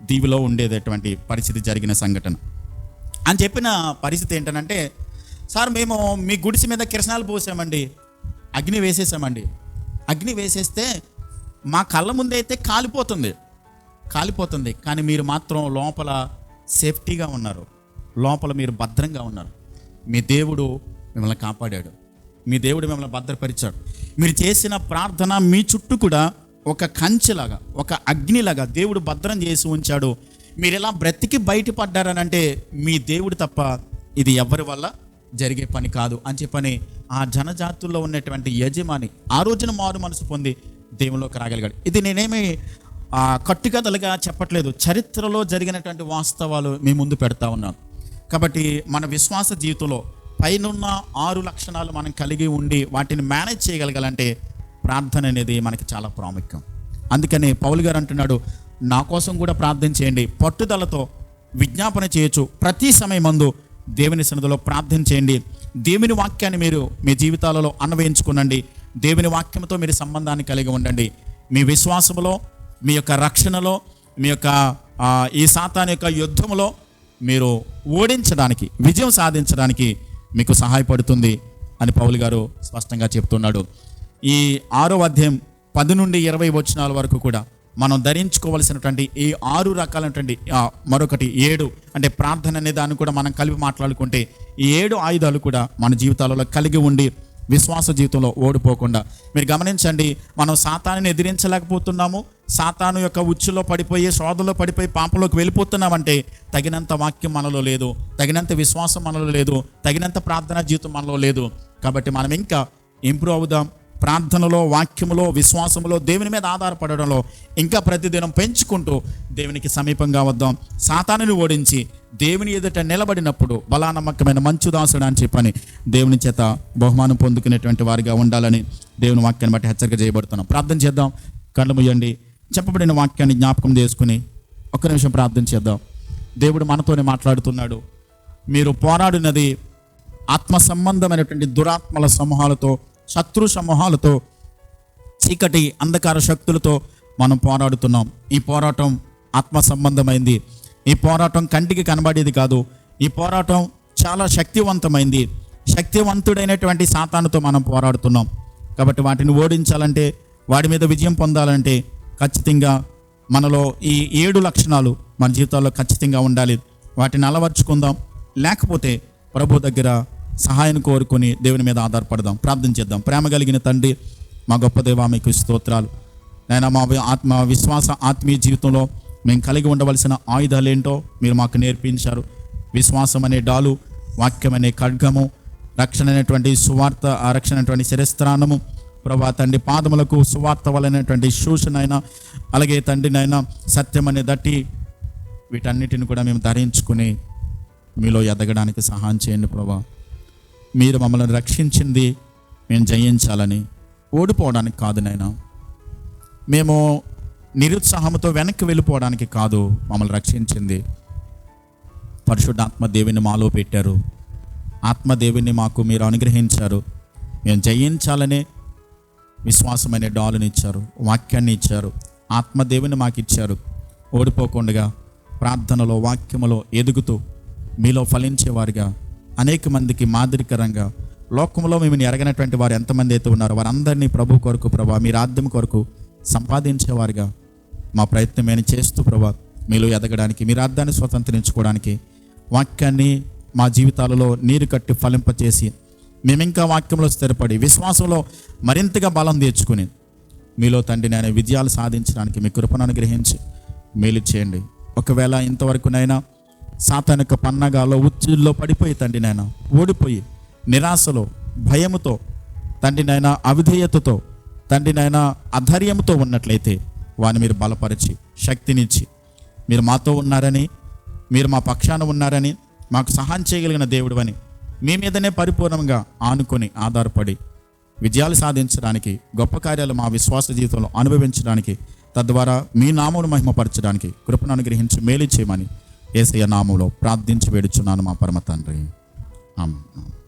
[SPEAKER 1] దీవిలో ఉండేటటువంటి పరిస్థితి జరిగిన సంఘటన. అని చెప్పిన పరిస్థితి ఏంటంటే, సార్ మేము మీ గుడిసె మీద కిరసనాలు పోసామండి, అగ్ని వేసేసామండి. అగ్ని వేసేస్తే మా కళ్ళ ముందే అయితే కాలిపోతుంది, కానీ మీరు మాత్రం లోపల సేఫ్టీగా ఉన్నారు, లోపల మీరు భద్రంగా ఉన్నారు. మీ దేవుడు మిమ్మల్ని కాపాడాడు, మీ దేవుడు మిమ్మల్ని భద్రపరిచాడు. మీరు చేసిన ప్రార్థన మీ చుట్టూ కూడా ఒక కంచెలాగా, ఒక అగ్నిలాగా దేవుడు భద్రం చేసి ఉంచాడు. మీరు ఎలా బ్రతికి బయటపడ్డారనంటే మీ దేవుడు తప్ప ఇది ఎవరి వల్ల జరిగే పని కాదు అని చెప్పని ఆ జనజాతుల్లో ఉన్నటువంటి యజమాని ఆ రోజున మారు మనసు పొంది దేవునిలోకి రాగలిగాడు. ఇది నేనేమి కట్టుకథలుగా చెప్పట్లేదు, చరిత్రలో జరిగినటువంటి వాస్తవాలు మీ ముందు పెడతా ఉన్నాను. కాబట్టి మన విశ్వాస జీవితంలో పైనున్న 6 లక్షణాలు మనం కలిగి ఉండి వాటిని మేనేజ్ చేయగలగాలంటే ప్రార్థన అనేది మనకి చాలా ప్రాముఖ్యం. అందుకని పౌలు గారు అంటున్నాడు, నా కోసం కూడా ప్రార్థన చేయండి, పట్టుదలతో విజ్ఞాపన చేయొచ్చు, ప్రతి సమయమందు దేవుని సన్నిధిలో ప్రార్థన చేయండి, దేవుని వాక్యాన్ని మీరు మీ జీవితాలలో అన్వయించుకునండి, దేవుని వాక్యంతో మీరు సంబంధాన్ని కలిగి ఉండండి. మీ విశ్వాసములో, మీ యొక్క రక్షణలో, మీ యొక్క ఈ సాతాను యొక్క యుద్ధములో మీరు ఓడించడానికి, విజయం సాధించడానికి మీకు సహాయపడుతుంది అని పౌలు గారు స్పష్టంగా చెప్తున్నాడు. ఈ 6వ అధ్యాయం 10 నుండి 20 వచనాల వరకు కూడా మనం ధరించుకోవలసినటువంటి ఈ 6 రకాలైనటువంటి మరొకటి 7 అంటే ప్రార్థన అనే దాన్ని కూడా మనం కలిపి మాట్లాడుకుంటే ఈ 7 ఆయుధాలు కూడా మన జీవితాలలో కలిగి ఉండి విశ్వాస జీవితంలో ఓడిపోకుండా. మీరు గమనించండి, మనం సాతానుని ఎదిరించలేకపోతున్నాము, సాతాను యొక్క ఉచ్చులో పడిపోయి, శోధనలో పడిపోయి పాపంలోకి వెళ్ళిపోతున్నామంటే తగినంత వాక్యం మనలో లేదు, తగినంత విశ్వాసం మనలో లేదు, తగినంత ప్రార్థనా జీవితం మనలో లేదు. కాబట్టి మనం ఇంకా ఇంప్రూవ్ అవుదాం. ప్రార్థనలో, వాక్యములో, విశ్వాసములో, దేవుని మీద ఆధారపడడంలో ఇంకా ప్రతిదినం పెంచుకుంటూ దేవునికి సమీపంగా వద్దాం. సాతానుని ఓడించి దేవుని ఎదుట నిలబడినప్పుడు బలానమ్మకమైన మంచుదాసుడు అని చెప్పని దేవుని చేత బహుమానం పొందుకునేటువంటి వారిగా ఉండాలని దేవుని వాక్యాన్ని బట్టి హెచ్చరిక చేయబడుతున్నాం. ప్రార్థన చేద్దాం. కళ్ళు మూయండి. చెప్పబడిన వాక్యాన్ని జ్ఞాపకం చేసుకుని ఒక్క నిమిషం ప్రార్థన చేద్దాం. దేవుడు మనతోనే మాట్లాడుతున్నాడు. మీరు పోరాడినది ఆత్మ సంబంధమైనటువంటి దురాత్మల సమూహాలతో, శత్రు సమూహాలతో, చీకటి అంధకార శక్తులతో మనం పోరాడుతున్నాం. ఈ పోరాటం ఆత్మ సంబంధమైంది. ఈ పోరాటం కంటికి కనబడేది కాదు. ఈ పోరాటం చాలా శక్తివంతమైంది. శక్తివంతుడైనటువంటి సాతానుతో మనం పోరాడుతున్నాం. కాబట్టి వాటిని ఓడించాలంటే, వాడి మీద విజయం పొందాలంటే ఖచ్చితంగా మనలో ఈ 7 లక్షణాలు మన జీవితాల్లో ఖచ్చితంగా ఉండాలి. వాటిని అలవర్చుకుందాం. లేకపోతే ప్రభు దగ్గర సహాయం కోరుకొని దేవుని మీద ఆధారపడదాం. ప్రార్థన చేద్దాం. ప్రేమ కలిగిన తండ్రి, మా గొప్ప దేవా, మీకు స్తోత్రాలు. నాయనా, మా విశ్వాస ఆత్మీయ జీవితంలో మేము కలిగి ఉండవలసిన ఆయుధాలు ఏంటో మీరు మాకు నేర్పించారు. విశ్వాసం అనే డాలు, వాక్యం అనే ఖడ్గము, రక్షణ అనేటువంటి సువార్త, ఆ రక్షణ అనేటువంటి శిరస్త్రానము, ప్రభా తండ్రి పాదములకు సువార్త వలనటువంటి శూషణైనా, అలాగే తండ్రినైనా సత్యం అనే దట్టి, వీటన్నిటిని కూడా మేము ధరించుకుని మీలో ఎదగడానికి సహాయం చేయండి ప్రభా. మీరు మమ్మల్ని రక్షించింది మేము జయించాలని, ఓడిపోవడానికి కాదు నాయనా. మేము నిరుత్సాహంతో వెనక్కి వెళ్ళిపోవడానికి కాదు మమ్మల్ని రక్షించింది. పరిశుద్ధాత్మ దేవుని మాలో పెట్టారు. ఆత్మదేవుని మాకు మీరు అనుగ్రహించారు. మేము జయించాలనే విశ్వాసమైన డాలుని ఇచ్చారు, వాక్యాన్ని ఇచ్చారు, ఆత్మదేవుని మాకు ఇచ్చారు. ఓడిపోకుండా ప్రార్థనలో, వాక్యములో ఎదుగుతూ మీలో ఫలించేవారుగా, అనేక మందికి మాదిరికరంగా, లోకంలో మిమ్మల్ని ఎరగనటువంటి వారు ఎంతమంది అయితే ఉన్నారో వారందరినీ ప్రభు కొరకు, ప్రభా మీ రాజ్యం కొరకు సంపాదించేవారుగా మా ప్రయత్నం మేము చేస్తూ ప్రభా మీలో ఎదగడానికి, మీ రాజ్యాన్ని స్వతంత్రించుకోవడానికి, వాక్యాన్ని మా జీవితాలలో నీరు కట్టి ఫలింపచేసి మేము ఇంకా వాక్యంలో స్థిరపడి విశ్వాసంలో మరింతగా బలం తెచ్చుకుని మీలో తండ్రి నాయన విజయాలు సాధించడానికి మీ కృపను అనుగ్రహించి మేలు చేయండి. ఒకవేళ ఇంతవరకునైనా సాతాను యొక్క పన్నాగాల్లో ఉచ్చుల్లో పడిపోయి తండ్రి నాయన ఓడిపోయి నిరాశలో భయముతో తండ్రి నాయన అవిధేయతతో తండ్రి నాయన అధైర్యంతో ఉన్నట్లయితే వారిని మీరు బలపరిచి శక్తినిచ్చి మీరు మాతో ఉన్నారని, మీరు మా పక్షాన ఉన్నారని, మాకు సహాయం చేయగలిగిన దేవుడు అని మీ మీదనే పరిపూర్ణంగా ఆనుకొని ఆధారపడి విజయాలు సాధించడానికి, గొప్ప కార్యాలు మా విశ్వాస జీవితంలో అనుభవించడానికి, తద్వారా మీ నామమును మహిమపరచడానికి కృపను అనుగ్రహించి మేలు చేయమని యేసయ్య నామములో ప్రార్థించి వేడుచున్నాను మా పరమ తండ్రి. ఆమేన్.